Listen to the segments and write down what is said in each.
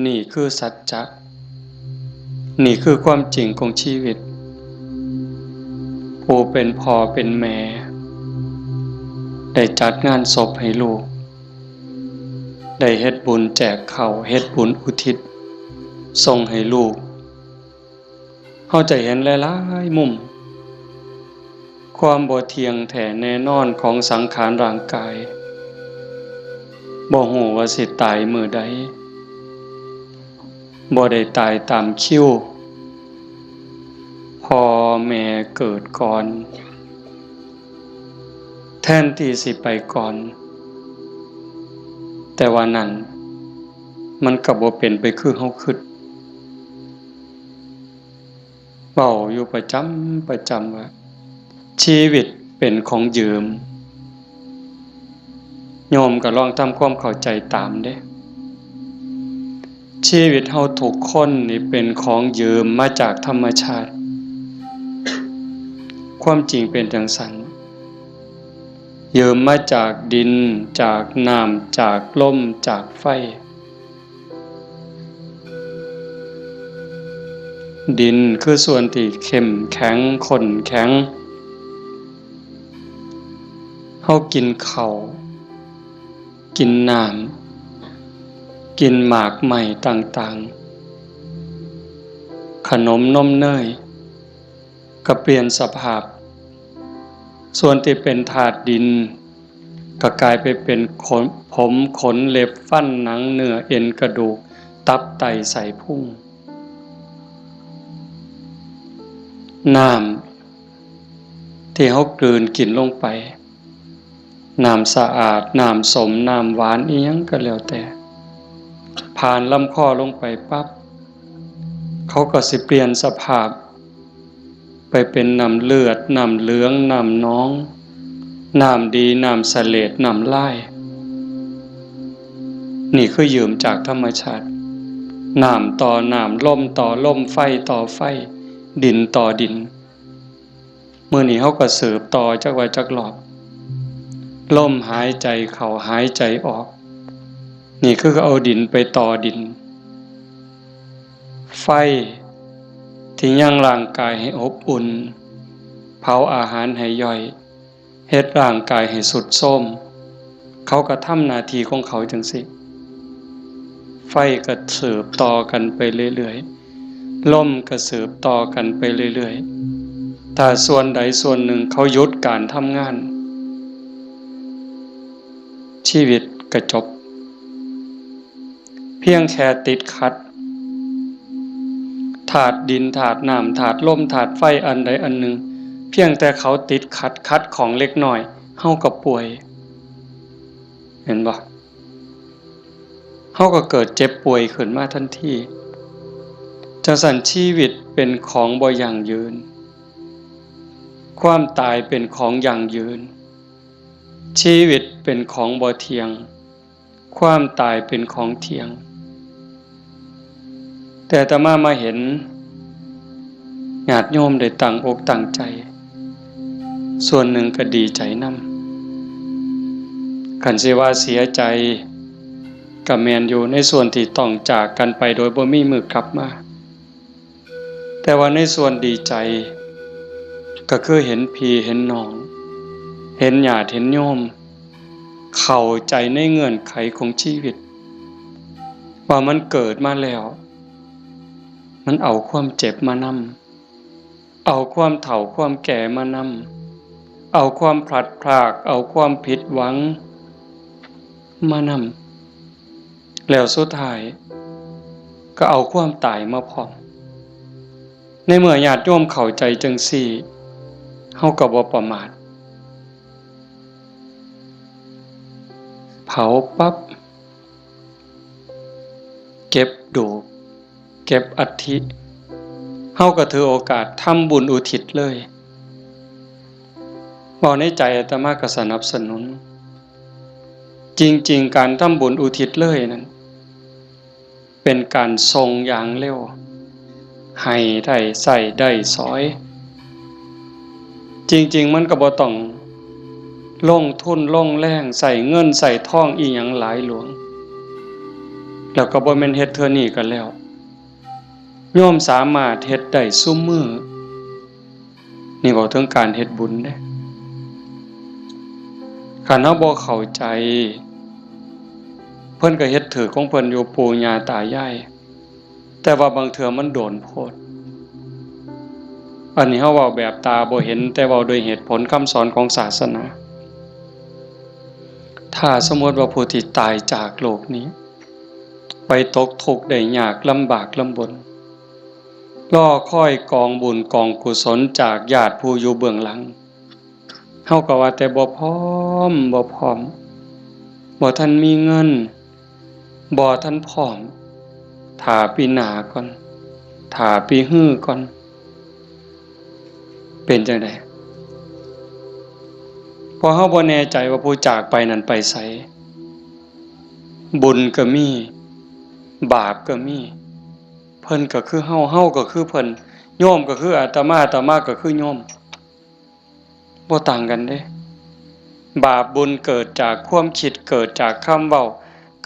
นี่คือสัจจะนี่คือความจริงของชีวิตผู้เป็นพ่อเป็นแม่ได้จัดงานศพให้ลูกได้เฮ็ดบุญแจกข้าวเฮ็ดบุญอุทิศส่งให้ลูกเฮาจะเห็นหลายๆมุมความบ่เที่ยงแท้แน่นอนของสังขารร่างกายบ่ฮู้ว่าสิตายมื้อใดบ่ได้ตายตามคิวพ่อแม่เกิดก่อนแทนที่สิไปก่อนแต่ว่านั้นมันก็บ่เป็นไปคือเฮาคิดเว้าอยู่ประจำว่าชีวิตเป็นของยืมโยมก็ลองทำความเข้าใจตามเด้ชีวิตเฮาทุกคนนี่เป็นของยืมมาจากธรรมชาติความจริงเป็นจังซั่นยืมมาจากดินจากน้ำจากลมจากไฟดินคือส่วนที่เข้มแข็งข้นแข็งเฮากินข้าวกินน้ำกินหมากไหม้ต่างๆขนมนมเนยก็เปลี่ยนสภาพส่วนที่เป็นธาตุดินก็กลายไปเป็นผมขนเล็บฟันหนังเนื้อเอ็นกระดูกตับไตไส้พุงน้ำที่เฮากลืนกินลงไปน้ำสะอาดน้ำสมน้ำหวานอีหยังก็แล้วแต่ผ่านลำคอลงไปปั๊บเขาก็สิเปลี่ยนสภาพไปเป็นน้ำเลือดน้ำเหลืองน้ำน้องน้ำดีน้ำเสลดน้ำลายนี่คือยืมจากธรรมชาติน้ำต่อน้ำลมต่อลมไฟต่อไฟดินต่อดินมื้อนี้เฮาก็สืบต่อจักว่าจักรอบลมหายใจเข้าหายใจออกนี่คือเอาดินไปต่อดินไฟที่ยังร่างกายให้อบอุ่นเผาอาหารให้ย่อยเฮ็ดร่างกายให้สุดโทรมเขาก็ทำหน้าที่ของเขาจังซี่ไฟก็สืบต่อกันไปเรื่อยๆลมก็สืบต่อกันไปเรื่อยๆถ้าส่วนใดส่วนหนึ่งเขาหยุดการทำงานชีวิตก็จบเพียงแค่ติดขัดธาตุดินธาตุน้ำธาตุลมธาตุไฟอันใดอันหนึ่งเพียงแต่เขาติดขัดของเล็กน้อยเฮาก็ป่วยเห็นบ่เฮาก็เกิดเจ็บป่วยขึ้นมาทันทีจังซั่นชีวิตเป็นของบ่ยั่งยืนความตายเป็นของยั่งยืนชีวิตเป็นของบ่เที่ยงความตายเป็นของเที่ยงแต่อาตมาเห็นญาติโยมได้ตั้งอกตั้งใจส่วนหนึ่งก็ดีใจนำคันสิว่าเสียใจก็แม่นอยู่ในส่วนที่ต้องจากกันไปโดยบ่มีมื้อกลับมาแต่ว่าในส่วนดีใจก็คือเห็นพี่เห็นน้องเห็นญาติเห็นโยมเข้าใจในเงื่อนไขของชีวิตว่ามันเกิดมาแล้วมันเอาความเจ็บมานำเอาความเฒ่าความแก่มานำเอาความพลัดพรากเอาความผิดหวังมานำแล้วสุดท้ายก็เอาความตายมาพร้อมในเมื่อญาติโยมเข้าใจจังซี่เฮาก็บ่ประมาทเผาปั๊บเก็บดูกเก็บอัฐิเฮาก็ถือโอกาสทำบุญอุทิศเลยบ่ในใจอาตมาก็สนับสนุนจริงๆการทำบุญอุทิศเลยนั้นเป็นการทรงอย่างเร็วให้ได้ใส่ได้สอยจริงๆมันก็บ่ต้องลงทุนลงแรงใส่เงินใส่ทองอีหยังหลายหลวง แล้วก็บ่แม่นเฮ็ดเทื่อนี้กันแล้วโยมสามารถเฮ็ดได้ซุมื้อนี่เว้าถึงการเฮ็ดบุญเด้คันเฮาบ่เข้าใจเพิ่นก็เฮ็ดถือของเพิ่นอยู่ปู่ย่าตายายแต่ว่าบางเทื่อมันโดนโพดอันนี้เฮาเว้าแบบตาบ่เห็นแต่เว้าด้วยเหตุผลคำสอนของศาสนาถ้าสมมติว่าผู้ที่ตายจากโลกนี้ไปตกทุกข์ได้ยากลำบากลำบนรอคอยกองบุญกองกุศลจากญาติผู้อยู่เบื้องหลังเฮาก็ว่าแต่บ่พร้อมบ่ทันมีเงินบ่ทันพร้อมถ้าปีหน้าก่อนถ้าปีฮื้อก่อนเป็นจังได๋เพราะเฮาบ่แน่ใจว่าผู้จากไปนั้นไปไสบุญก็มีบาปก็มีเพิ่นก็คือเฮาก็คือเพิ่นโยมก็คืออาตมาก็คือโยมบ่ต่างกันเด้บาปบุญเกิดจากความคิดเกิดจากคำเว้า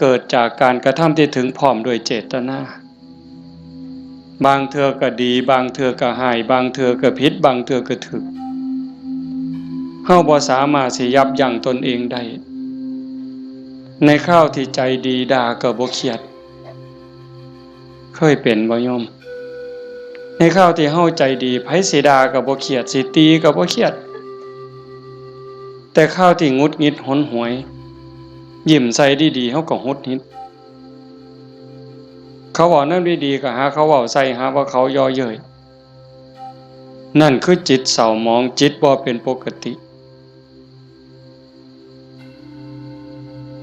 เกิดจากการกระทำที่ถึงพร้อมด้วยเจตนาบางเทื่อก็ดีบางเทื่อก็ร้ายบางเทื่อก็ผิดบางเทื่อก็ถูกเฮาบ่สามารถสิยับยั้งตนเองได้ในคราวที่ใจดีด่าก็บ่เครียดเคยเป็นบ่โยมในคราวที่เฮาใจดีไผสิด่าก็บ่เครียดสิตีก็บ่เครียดแต่คราวที่หงุดหงิดหนหวยยิ้มใส่ดีๆเฮาก็หงุดหงิดเขาเว้านำดีๆก็หาเขาเว้าใส่หาว่าเขาย่อเย้ยนั่นคือจิตเศร้าหมองจิตบ่เป็นปกติ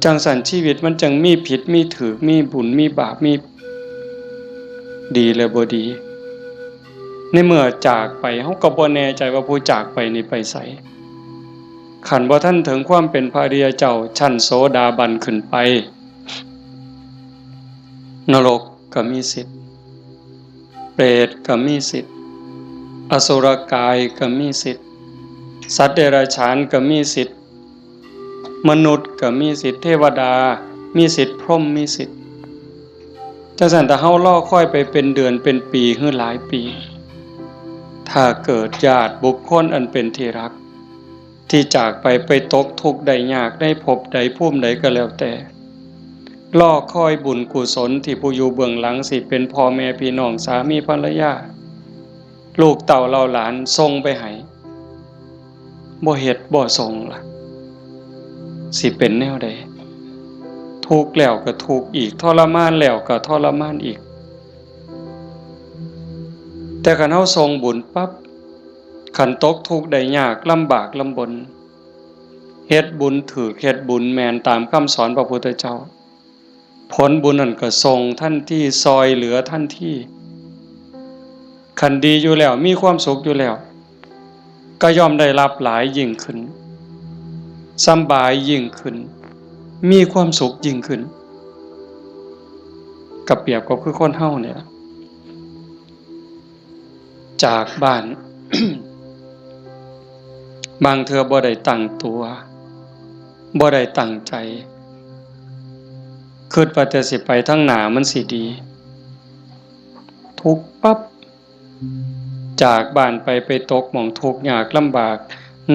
จังซั่นชีวิตมันจังมีผิดมีถูกมีบุญมีบาปมีดีและบ่ดีในเมื่อจากไปเฮาก็บ่แน่ใจว่าผู้จากไปนี่ไปไสคันบ่ทันถึงความเป็นพระอริยเจ้าชั้นโสดาบันขึ้นไปนรกก็มีสิทธิ์เปรตก็มีสิทธิ์อสุรกายก็มีสิทธิ์สัตว์เดรัจฉานก็มีสิทธิ์มนุษย์ก็มีสิทธิ์เทวดามีสิทธิ์พรหมมีสิทธิ์จังซั่นถ้าเฮารอคอยไปเป็นเดือนเป็นปีหรือหลายปีถ้าเกิดญาติบุคคลอันเป็นที่รักที่จากไปตกทุกข์ได้ยากได้พบใดภูมิใดก็แล้วแต่รอคอยบุญกุศลที่ผู้อยู่เบื้องหลังสิเป็นพ่อแม่พี่น้องสามีภรรยาลูกเต่าเราหลานส่งไปให้บ่เฮ็ดบ่ส่งล่ะสิเป็นแนวใดทุกข์แล้วก็ทุกข์อีกทรมานแล้วก็ทรมานอีกแต่คันเฮาส่งบุญปั๊บคันตกทุกข์ได้ยากลำบากลำบนเฮ็ดบุญถูกเฮ็ดบุญแม่นตามคำสอนพระพุทธเจ้าผลบุญนั้นก็ส่งทันทีซอยเหลือทันทีคันดีอยู่แล้วมีความสุขอยู่แล้วก็ย่อมได้รับหลายยิ่งขึ้นสำบายยิ่งขึ้นมีความสุขยิ่งขึ้นกับเปรียบกับคือคนเฮาเนี่ยจากบ้าน บางเทื่อบ่ได้ตั้งตัวบ่ได้ตั้งใจคิดว่าแต่สิไปทางหน้ามันสิดีทุกข์ปั๊บจากบ้านไปตกหม้องทุกข์ยากลำบาก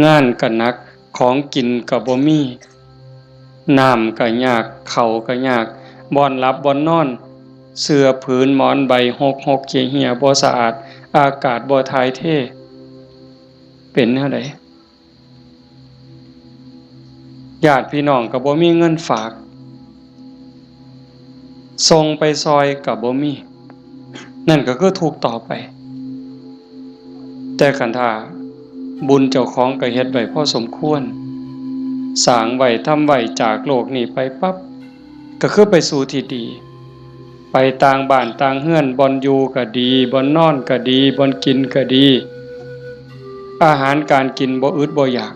งานก็หนักของกินก็บ่มีน้ำก็ยากข้าวก็ยากบ่อนหลับบ่อนนอนเสื้อผืนหมอนใบหกเหี่ยบ่สะอาดอากาศบ่ถ่ายเทเป็นแนวใดญาติพี่น้องก็บ่มีเงินฝากส่งไปซอยก็บ่มีนั่นก็คือทุกข์ต่อไปแต่คันถ้าบุญเจ้าของก็เฮ็ดไว้พอสมควรสร้างไว้ทำไว้จากโลกนี้ไปปั๊บก็คือไปสู่ที่ดีไปต่างบ้านต่างเฮือนบ่อนอยู่ก็ดีบ่อนนอนก็ดีบ่อนกินก็ดีอาหารการกินบ่อึดบ่อยาก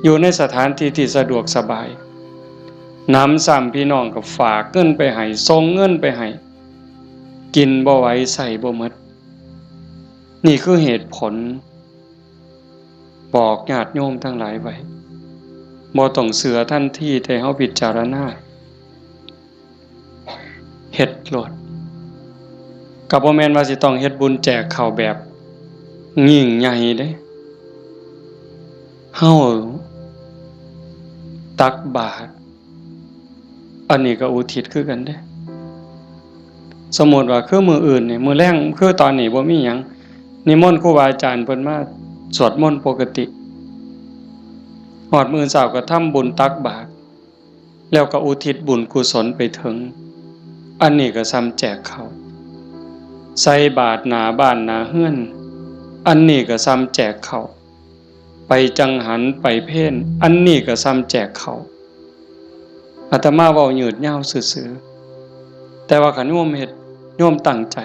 อยู่ในสถานที่ที่สะดวกสบายน้ำซ้ำพี่น้องก็ฝากเงินไปให้ส่งเงินไปให้กินบ่ไหวใส่บ่หมดนี่คือเหตุผลบอกญาติโยมทั้งหลายไว้บ่ต้องเสือทันทีแต่เฮาพิจารณา เฮ็ดโลดก็บ่แม่นว่าสิต้องเฮ็ดบุญแจกข้าวแบบยิ่งใหญ่เด้เฮาตักบาตรอันนี้ก็อุทิศคือกันเด้สมมุติว่าคือมื้ออื่นนี่มื้อแลงคือตอนนี้บ่มีหยังนิมนต์ครูบาอาจารย์เพิ่นมาสวดมนต์ปกติฮอดมื้อเช้าก็ทำบุญตักบาตรแล้วก็อุทิศบุญกุศลไปถึงอันนี้ก็ซ้ำแจกข้าวใส่บาตรหน้าบ้านหน้าเฮือนอันนี้ก็ซ้ำแจกข้าวไปจังหันไปเพ่นอันนี้ก็ซ้ำแจกข้าวอาตมาเว้ายืดยาวซื่อๆแต่ว่าคันโยมเฮ็ดโยมตั้งใจ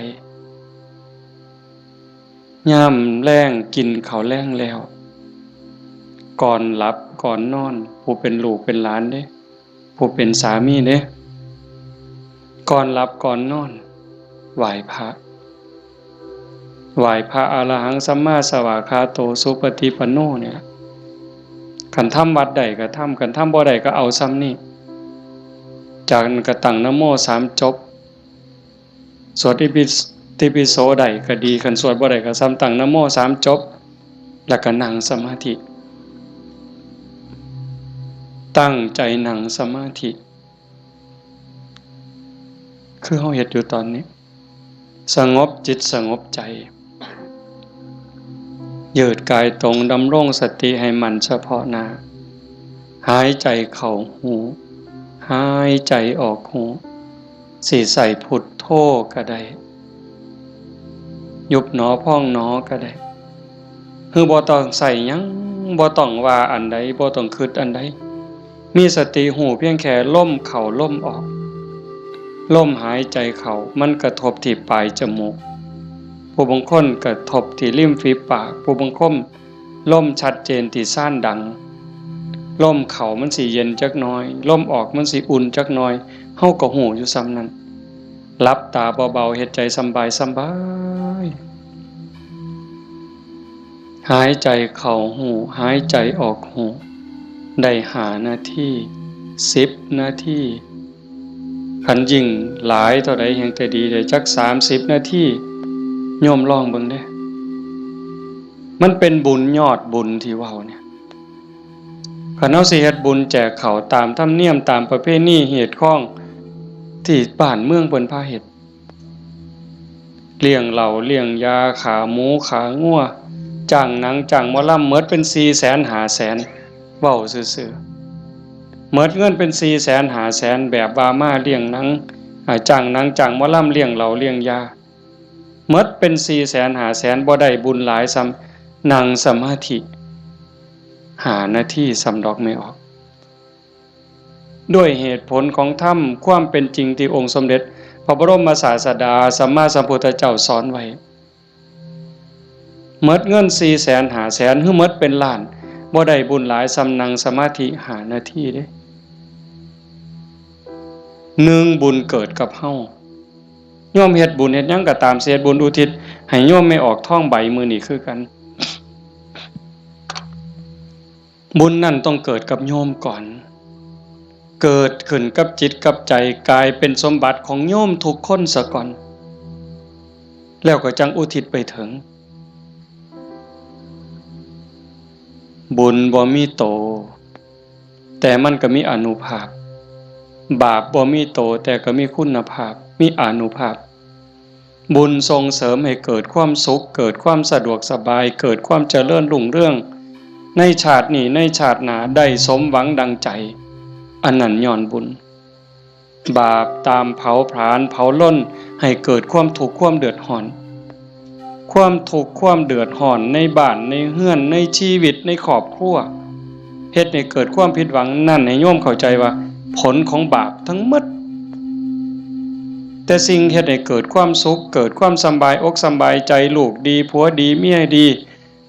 ยามแลงกินข้าวแลงแล้วก่อนหลับก่อนนอนผู้เป็นลูกเป็นหลานเด้ผู้เป็นสามีเด้ก่อนหลับก่อนนอนไหว้พระอรหังสัมมาสวากขาโตสุปฏิปันโนเนี่ยคันทำวัดใดก็ทำคันทำบ่ใดก็เอาซ้ำนี่จากนั้นก็ตั้งนะโม3จบสวดอิติปิโสใดก็ดีคันสวดบ่ใดก็ซ้ำตั้งนะโม3จบแล้วก็นั่งสมาธิตั้งใจนั่งสมาธิคือเฮาเฮ็ดอยู่ตอนนี้สงบจิตสงบใจยืดกายตรงดำรงสติให้มันเฉพาะหน้าหายใจเข้าหูหายใจออกหูสิใส่พุทโธก็ได้ยุบหนอพองหนอก็ได้คือบ่ต้องใส่หยังบ่ต้องว่าอันใดบ่ต้องคิดอันใดมีสติหูเพียงแค่ลมเข้าลมออกลมหายใจเข้ามันกระทบที่ปลายจมูกผู้บางคนกระทบที่ริมฝีปากผู้บางคนลมชัดเจนที่ซ่านดังลมเข้ามันสิเย็นจักหน่อยลมออกมันสิอุ่นจักหน่อยเฮาก็หูอยู่ซ้ำนั้นหลับตาเบาๆเฮ็ดใจสบายหายใจเข้าหูหายใจออกหูได้5 นาที10 นาทีคันยิ่งหลายเท่าใดแห่งแต่ดีได้จัก30 นาทีโยมลองเบิ่งเด้มันเป็นบุญยอดบุญที่เว้าเนี่ยคันเฮาสิเฮ็ดบุญแจกข้าวตามธรรมเนียมตามประเพณีเหตุข้องที่บ้านเมืองเพิ่นพาเฮ็ดเลี้ยงเหล้าเลี้ยงยาขาหมูขางัวจ้างหนังจ้างหมอลำหมดเป็น 400,000 500,000เว้าซื่อๆหมดเงินเป็น 400,000 500,000แบบว่ามาเลี้ยงหนังจ้างหนังจ้างหมอลำเลี้ยงเหล้าเลี้ยงยาหมดเป็น 400,000 500,000บ่ได้บุญหลายซ้ำนั่งสมาธิ5 นาทีสำดอกไม่ออกด้วยเหตุผลของธรรมความเป็นจริงที่องค์สมเด็จพระบรมศาสดาสัมมาสัมพุทธเจ้าสอนไว้หมดเงิน 400,000 500,000 หรือหมดเป็นล้านบ่ได้บุญหลายซ้ำนั่งสมาธิ5 นาทีเด้1บุญเกิดกับเฮาโยมเฮ็ดบุญเฮ็ดหยังก็ตามเสียบุญอุทิศให้โยมไม่ออกท้องใบมื้อนี้คือกันบุญนั่นต้องเกิดกับโยมก่อนเกิดขึ้นกับจิตกับใจกลายเป็นสมบัติของโยมทุกคนซะก่อนแล้วก็จังอุทิศไปถึงบุญบ่มีโตแต่มันก็มีอานุภาพบาปบ่มีโตแต่ก็มีคุณภาพมีอานุภาพบุญส่งเสริมให้เกิดความสุขเกิดความสะดวกสบายเกิดความเจริญรุ่งเรืองในชาตินี้ในชาติหน้าได้สมหวังดังใจอันนั้นย้อนบุญบาปตามเผาผลาญเผาล้นให้เกิดความทุกข์ความเดือดร้อนความทุกข์ความเดือดร้อนในบ้านในเฮือนในชีวิตในครอบครัวเฮ็ดให้เกิดความผิดหวังนั่นให้โยมเข้าใจว่าผลของบาปทั้งหมดแต่สิ่งเฮ็ดให้เกิดความสุขเกิดความสำบายอกสำบายใจลูกดีผัวดีเมียดี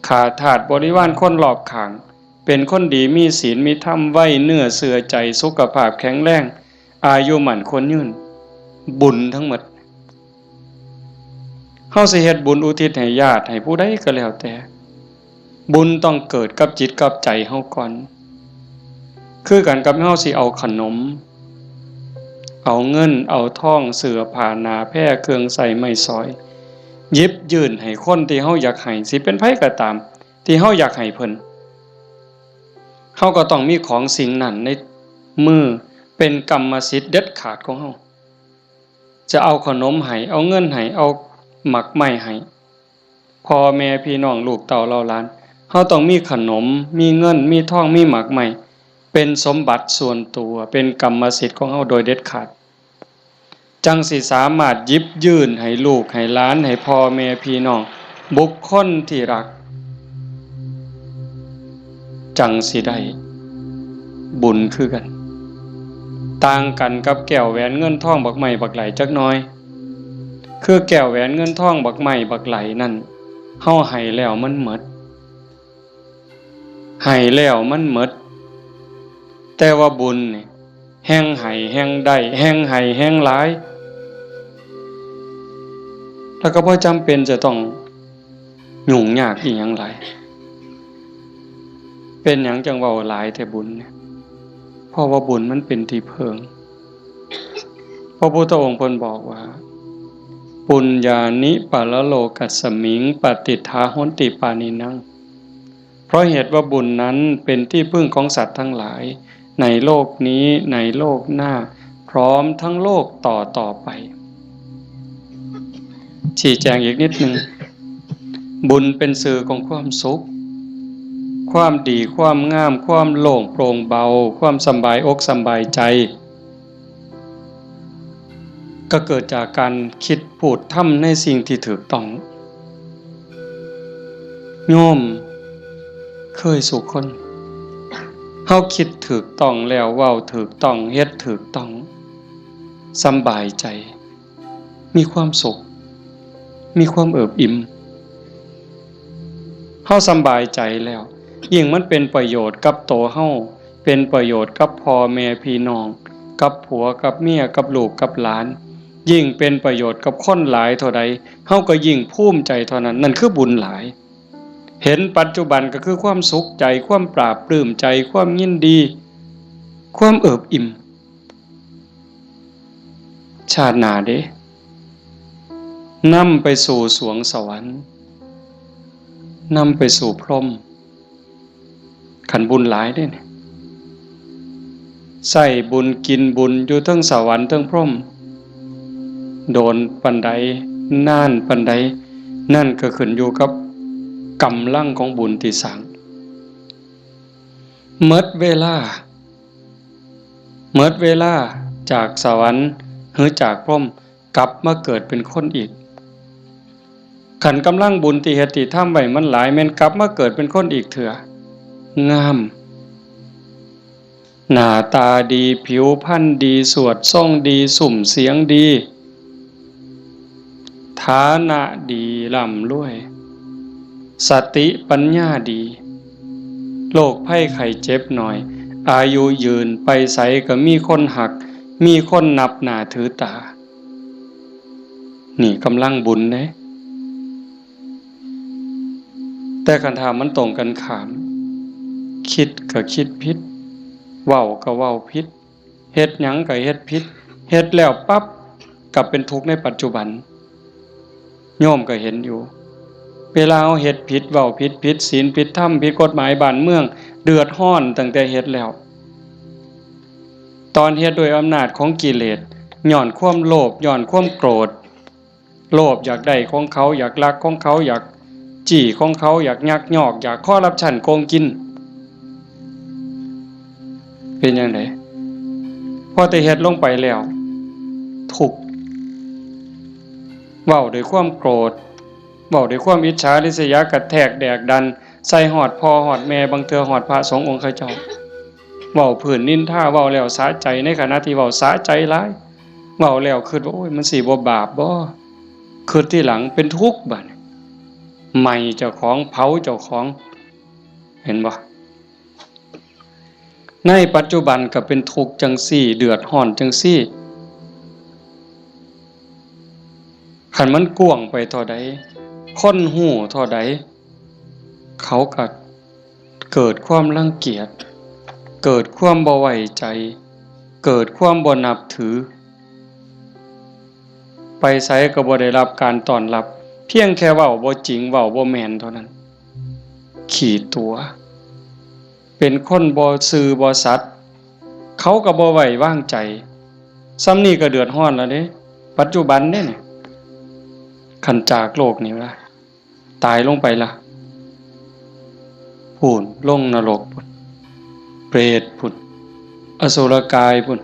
ขาทาสบริวารคนรอบข้างเป็นคนดีมีศีลมีธรรมไว้เนื้อเสื่อใจสุขภาพแข็งแรงอายุมั่นคนยืนบุญทั้งหมดเฮาสิเฮ็ดบุญอุทิศให้ญาติให้ผู้ใดก็แล้วแต่บุญต้องเกิดกับจิตกับใจเฮาก่อนคือกันกับเฮาสิเอาขนม เอาเงินเอาทองเสื้อผ้าหนาแพร่เครื่องใส่ไม้สอยหยิบยื่นให้คนที่เฮาอยากให้สิเป็นไผก็ตามที่เฮาอยากให้เพิ่นเฮาก็ต้องมีของสิ่งนั้นในมือเป็นกรรมสิทธิ์เด็ดขาดของเฮาจะเอาขนมให้เอาเงินให้เอาหมักไม้ให้พ่อแม่พี่น้องลูกเต้าเราหลานเฮาต้องมีขนมมีเงินมีทองมีหมากไม้เป็นสมบัติส่วนตัวเป็นกรรมสิทธิ์ของเฮาโดยเด็ดขาดจังสิสามารถหยิบยื่นให้ลูกให้หลานให้พ่อแม่พี่น้องบุคคลที่รักจังสิได้บุญคือกันต่างกันกับแก้วแหวนเงินทองบักไม้บักไหลจักน้อยคือแก้วแหวนเงินทองบักไม้บักไหลนั่นเฮาให้แล้วมันหมดให้แล้วมันหมดแต่ว่าบุญนี่แห่งให้แห่งได้แห่งให้แห่งหลายแล้วก็บ่จำเป็นจะต้องยุ่งยากอีหยังหลายเป็นหยังจังเว้าหลายแต่บุญเนี่ยเพราะว่าบุญมันเป็นที่เพิงพระพุทธองค์เพิ่นบอกว่าปุญญานิปะละโลกัสสมิงปฏิทาโหนติปานินังเพราะเหตุว่าบุญนั้นเป็นที่พึ่งของสัตว์ทั้งหลายในโลกนี้ในโลกหน้าพร้อมทั้งโลกต่อไปชี้แจงอีกนิดนึงบุญเป็นสื่อของความสุขความดีความงามความโล่งโปร่งเบาความสบายอกสบายใจก็เกิดจากการคิดพูดทำในสิ่งที่ถูกต้องโยมเคยสุขคนเฮาคิดถูกต้องแล้วเว้าถูกต้องเฮ็ดถูกต้องสบายใจมีความสุขมีความเอิบอิ่มเฮาสบายใจแล้วยิ่งมันเป็นประโยชน์กับตัวเฮาเป็นประโยชน์กับพ่อแม่พี่น้องกับผัวกับเมียกับลูกกับหลานยิ่งเป็นประโยชน์กับคนหลายเท่าใดเฮาก็ยิ่งภูมิใจเท่านั้นนั่นคือบุญหลายเห็นปัจจุบันก็คือความสุขใจความปราบปลื้มใจความยินดีความเอิบอิ่มชาติหน้าเด้นำไปสู่สวงสวรรค์นำไปสู่พรหมขันบุญหลายได้เนี่ยใส่บุญกินบุญอยู่ทั้งสวรรค์ทั้งพรหมโดนปันใดน่านปันใดนั่นก็ขึ้นอยู่กับกำลังของบุญที่สร้างเมื่อเวลาจากสวรรค์หรือจากพรหมกลับมาเกิดเป็นคนอีกขันกำลังบุญที่เฮ็ดที่ทำไว้มันหลายแม่นกลับมาเกิดเป็นคนอีกเถื่องามหน้าตาดีผิวพรรณดีสวดทรงดีสุ่มเสียงดีฐานะดีร่ำรวยสติปัญญาดีโรคภัยไข้เจ็บหน่อยอายุยืนไปไสก็มีคนหักมีคนนับหน้าถือตานี่กำลังบุญเด้แต่คันถามมันตรงกันข้ามคิดก็คิดผิดเว้าก็เว้าผิดเฮ็ดหยังก็เฮ็ดผิดเฮ็ดแล้วปั๊บกลับเป็นทุกข์ในปัจจุบันโยมก็เห็นอยู่เวลาเอาเฮ็ดผิดเว้าผิดศีลผิดธรรมผิดกฎหมายบ้านเมืองเดือดร้อนตั้งแต่เฮ็ดแล้วตอนเฮ็ดโดยอำนาจของกิเลสย้อนความโลภย้อนความโกรธโลภอยากได้ของเขาอยากลักของเขาอยากจี้ของเขาอยากยักยอกอยากคอร์รัปชันโกงกินเป็นจังได๋พอแต่เฮ็ดลงไปแล้วทุกข์เว้าด้วยความโกรธเว้าด้วยความอิจฉาริษยากระแทกแดกดันใส่ฮอดพ่อฮอดแม่บางเทื่อฮอดพระสงฆ์องค์ข้าเจ้าเว้าพื้นนินทาเว้าแล้วสะใจในขณะที่เว้าสะใจหลายเว้าแล้วคิดว่าโอ้ยมันสิบ่บาปบ่คิดที่หลังเป็นทุกข์บัดไหม้เจ้าของเผาเจ้าของเห็นบ่ในปัจจุบันก็เป็นทุกข์จังซี่เดือดร้อนจังซี่คันมันกว้างไปเท่าใดคนหู้เท่าใดเขาก็เกิดความรังเกียจเกิดความบ่ไว้ใจเกิดความบ่นับถือ ไปไสก็บ่ได้รับการต้อนรับเพียงแค่เว้าบ่จริงเว้าบ่แม่นเท่านั้นขี้ตัวเป็นคนบ่ซื่อบ่สัตย์เขาก็บ่ไว้วางใจซ้ำนี้ก็เดือดร้อนแล้วเด้ปัจจุบันเด้นี่คันจากโลกนี้ล่ะตายลงไปล่ะพูนลงนรกพุ่นเปรตพุ่นอสุรกายพุ่น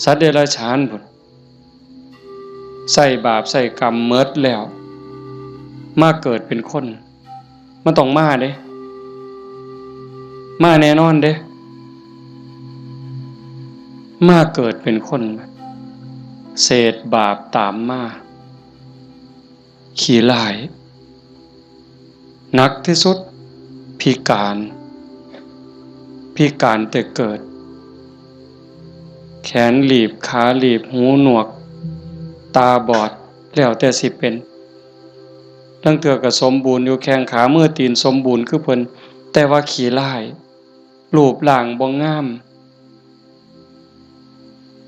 สัตว์เดรัจฉานพุ่นใส่บาปใส่กรรมเมิดแล้วมาเกิดเป็นคนมันต้องมาเด้มาแน่นอนเด้มาเกิดเป็นคนเศษบาปตามมาขี้ร้ายหนักที่สุดพิการแต่เกิดแขนหลีบขาหลีบหูหนวกตาบอดแล้วแต่สิเป็นตั้งเทื่อก็สมบูรณ์อยู่แข้งขามือตีนสมบูรณ์คือเพิ่นแต่ว่าขี้ร้ายรูปร่างบ่งาม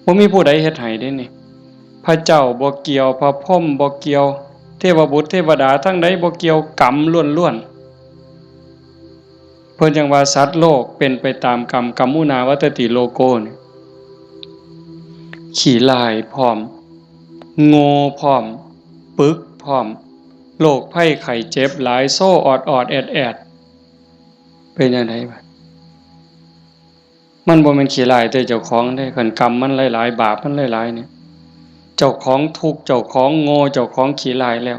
บ่มีผู้ใดเฮ็ดให้เด้นี่พระเจ้าบ่เกี่ยวพระพรหมบ่เกี่ยวเทวบุตรเทวดาทั้งใดบ่เกี่ยวกรรมล้วนๆเพิ่นจังว่าสัตว์โลกเป็นไปตามกรรมกัมมุนาวัตติโลโกนี่ขี้ร้ายพร้อมโง่พร้อมปึกพร้อมโรคภัยไข้เจ็บหลายโซ่ออดแอดเป็นจังได๋บัดมันบ่แม่นขี้ร้ายแต่เจ้าของเด้คันกรรมมันหลายๆบาปมันหลายๆเนี่ยเจ้าของทุกข์เจ้าของโง่เจ้าของขี้ร้ายแล้ว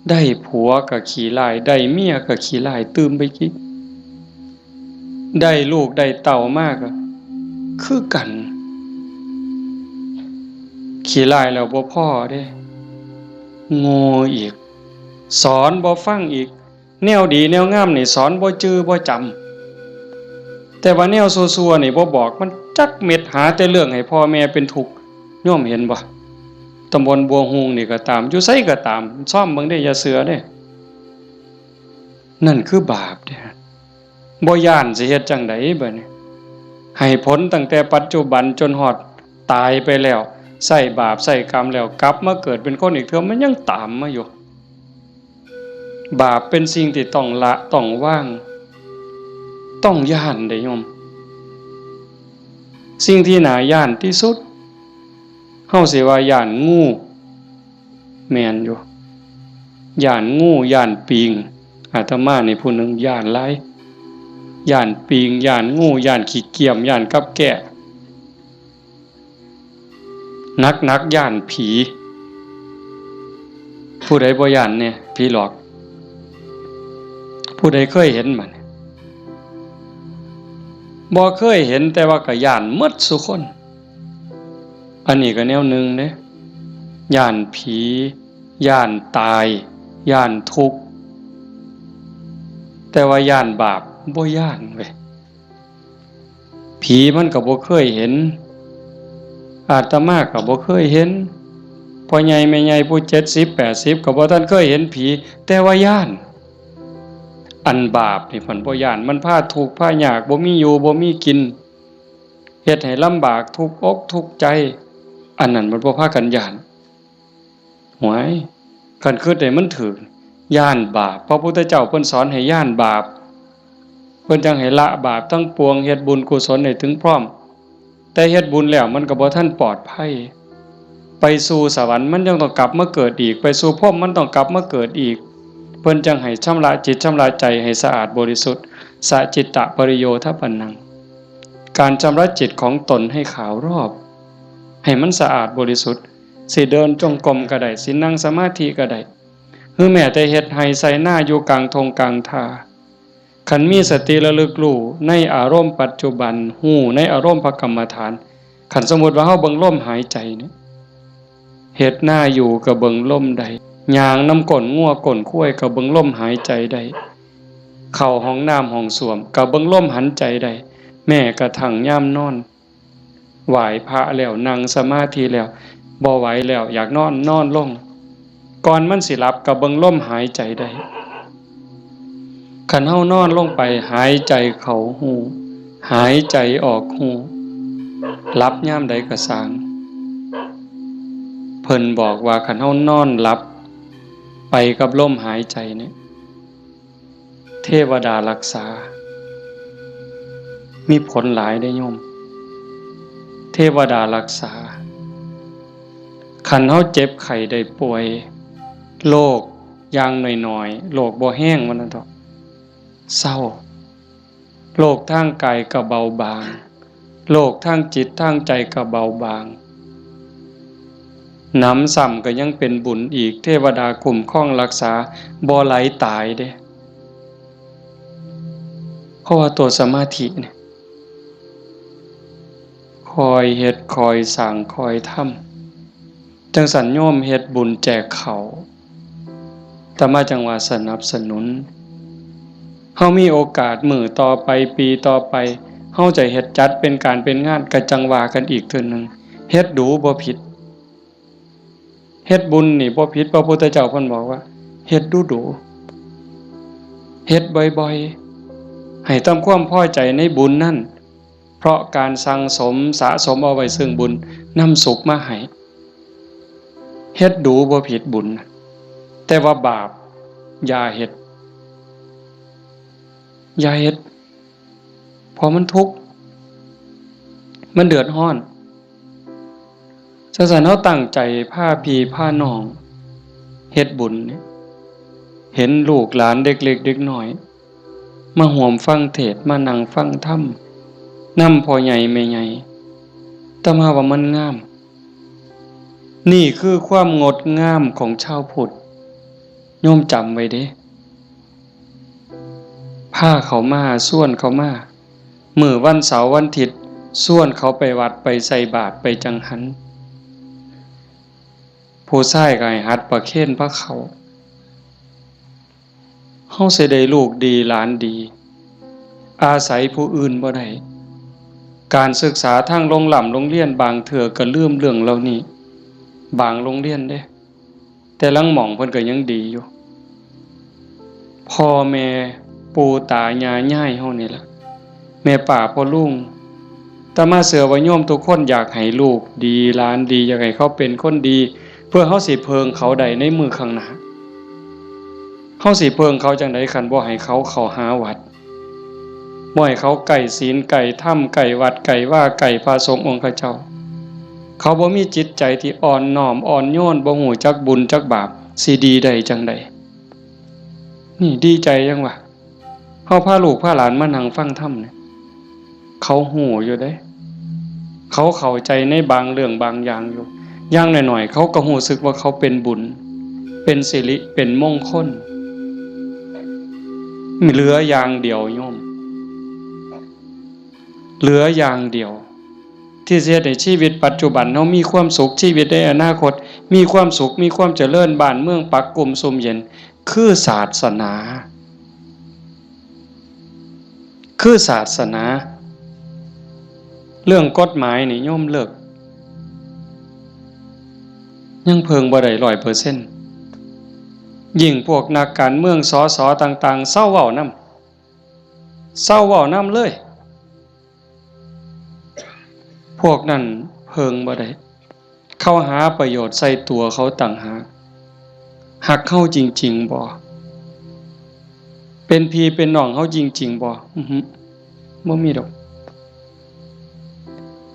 ได้ผัวก็ขี้ร้ายได้เมียก็ขี้ร้ายตื่มไปกิได้ลูกได้เต่ามากก็คือกันขี้ร้ายแล้วบ่พอเด้โง่อีกสอนบ่ฟังอีกแนวดีแนวงามนี่สอนบ่จื้อบ่จำแต่ว่าแนวซั่วๆนี่บ่บอกมันจักเม็ดหาแต่เรื่องให้พ่อแม่เป็นทุกข์โยมเห็นบ่ตำบลบัวฮูงนี่ก็ตามอยู่ไสก็ตามซ่อมเบิ่งได้อย่าเสือเด้นั่นคือบาปเด้บ่ย้านสิเฮ็ดจังได๋บัดนี้ให้ผลตั้งแต่ปัจจุบันจนฮอดตายไปแล้วใส่บาปใส่กรรมแล้วกลับมาเกิดเป็นคนอีกเทื่อมันยังตามมาอยู่บาปเป็นสิ่งที่ต้องละต้องวางต้องย้านเด้โยมสิ่งที่น่าย้านที่สุดเฮาสิว่าย้านงูแม่นอยู่ย้านงูย้านปิงอาตมานี่ผู้หนึงย้านหลายย้านปิงย้านงูย้านขี้เกียจย้านกับแกะนักย้านผีผู้ใดบ่ย้านเนี่ยผีหลอกผู้ใดเคยเห็นมันบ่เคยเห็นแต่ว่าก็ย้านหมดซุคนอันนี้ก็แนวหนึงเด้ย้านผีย้านตายย้านทุกข์แต่ว่าย้านบาปบ่ย้านเว้ยผีมันก็บ่เคยเห็นอาตมาก็บ่เคยเห็นพ่อใหญ่แม่ใหญ่ผู้70 80ก็บ่ทันเคยเห็นผีแต่ว่าย้านอันบาปนี่เพิ่นบ่ย้านมันพาทุกข์พายากบ่มีอยู่บ่มีกินเฮ็ดให้ลำบากทุกข์อกทุกข์ใจอันนั้นมันบ่พากันย้านหวยคันคิดได้มันถูกย้านบาปพระพุทธเจ้าเพิ่นสอนให้ย้านบาปเพิ่นจังให้ละบาปทั้งปวงเฮ็ดบุญกุศลให้ถึงพร้อมแต่เฮ็ดบุญแล้วมันก็บ่ทันปลอดภัยไปสู่สวรรค์มันยังต้องกลับมาเกิดอีกไปสู่พรหมมันต้องกลับมาเกิดอีกเพิ่นจังให้ชำระจิตชำระใจให้สะอาดบริสุทธิ์สะจิตตะปริโยทปันนังการชำระจิตของตนให้ขาวรอบให้มันสะอาดบริสุทธิ์สิเดินจงกรมก็ได้สินั่งสมาธิก็ได้หรือแม้แต่เฮ็ดให้ใส่หน้าอยู่กลางทงกลางทาคันมีสติระลึกรู้ในอารมณ์ปัจจุบันฮู้ในอารมณ์พระกรรมฐานคันสมมุติว่าเฮาเบิ่งลมหายใจนี่เฮ็ดหน้าอยู่ก็เบิ่งลมได้ย่างน้ำก้นงัวก้นข้วยก็เบิ่งลมหายใจได้เข้าห้องน้ำห้องส้วมก็เบิ่งลมหันใจได้แม้กระทั่งยามนอนไหว้พระแล้วนั่งสมาธิแล้วบ่ไหวแล้วอยากนอนลงก่อนมันสิหลับก็เบิ่งลมหายใจได้คันเฮานอนลงไปหายใจเข้าหูหายใจออกหูหลับยามใดก็สร้าง เพิ่นบอกว่าคันเฮานอนหลับไปกับลมหายใจเนี่ยเทวดารักษามีผลหลายได้โยมเทวดารักษาคันเฮาเจ็บไข้ได้ป่วยโรคอย่างน้อยๆโรคบ่แห้งว่านั้นเถาะเศร้าโรคทางกายก็เบาบางโรคทางจิตทางใจก็เบาบางหนำซ้ำก็ยังเป็นบุญอีกเทวดาคุ้มครองรักษาบ่ไหลตายเด้เพราะว่าตัวสมาธิเนี่ยคอยเฮ็ดคอยสร้างคอยทำจังสันโยมเฮ็ดบุญแจกเขาแต่มาจังว่าสนับสนุนเฮามีโอกาสมื้อต่อไปปีต่อไปเฮาจะเฮ็ดจัดเป็นการเป็นงานก็จังว่ากันอีกเทื่อนึงเฮ็ดดูบ่ผิดเฮ็ดบุญนี่บ่ผิดพระพุทธเจ้าเพิ่นบอกว่าเฮ็ดดูๆเฮ็ดบ่อยๆให้ทำความพอใจในบุญนั่นเพราะการสั่งสมสะสมเอาไว้ซึ่งบุญนำสุขมาให้เฮ็ดดูบ่ผิดบุญแต่ว่าบาปอย่าเฮ็ดเพราะมันทุกข์มันเดือดร้อนฉะนั้นเฮาตั้งใจพาพี่พาน้องเฮ็ดบุญเนี่ยเห็นลูกหลานเด็กเล็กเด็กน้อยมาร่วมฟังเทศน์มานั่งฟังธรรมนำพ่อใหญ่แม่ใหญ่แต่มาว่ามันงามนี่คือความงดงามของชาวพุทธโยมจำไว้เด้พาเขามาส่วนเขามามื้อวันเสาร์วันอาทิตย์ส่วนเขาไปวัดไปใส่บาตรไปจังหันผู้ชายก็ให้หัดประเคนพระเขาเฮาสิได้ลูกดีหลานดีอาศัยผู้อื่นบ่ได้การศึกษาทางโรงเรียนบางเทื่อก็ลืมเรื่องเหล่านี้บางโรงเรียนเด้แต่ลังหม่องเพิ่นก็ยังดีอยู่พ่อแม่ปู่ตายายย่ายเฮานี่ล่ะแม่ป้าพ่อลุงแต่มาเสือว่าโยมทุกคนอยากให้ลูกดีหลานดีอยากให้เขาเป็นคนดีเพื่อเฮาสิเพิงเขาได้ในมือข้างหน้าเฮาสิเพิงเขาจังได๋คันบ่ให้เขาเข้าหาวัดบ่ให้เขาไก่ศีลไก่ถ้ำไก่วัดไก่ว่าไก่พระสงฆ์องค์เจ้าเขาบ่มีจิตใจที่อ่อนน้อมอ่อนโยนบ่ฮู้จักบุญจักบาปสิดีได้จังได๋นี่ดีใจจังวะเฮาพาลูกพาหลานมานั่งฟังธรรมเนี่ยเขาฮู้อยู่เด้เขาเข้าใจในบางเรื่องบางอย่างอยู่อย่างน้อยๆเขาก็รู้สึกว่าเขาเป็นบุญเป็นสิริเป็นมงคลมีเหลืออย่างเดียวโยมเหลืออย่างเดียวที่จะให้ชีวิตปัจจุบันเฮามีความสุขชีวิตในอนาคตมีความสุขมีความเจริญบ้านเมืองปักกลุ่มสุมเย็นคือศาสนาเรื่องกฎหมายนี่โยมเลิกยังเพิงบ่ได้ 100% ยิ่งพวกนักการเมืองสสต่างๆเศร้าเว้านำเลยพวกนั้นเพิงบ่ได้เข้าหาประโยชน์ใส่ตัวเขาต่างหากหักเข้าจริงๆบ่เป็นพี่เป็นน้องเขาจริงๆบ่บ่มีดอก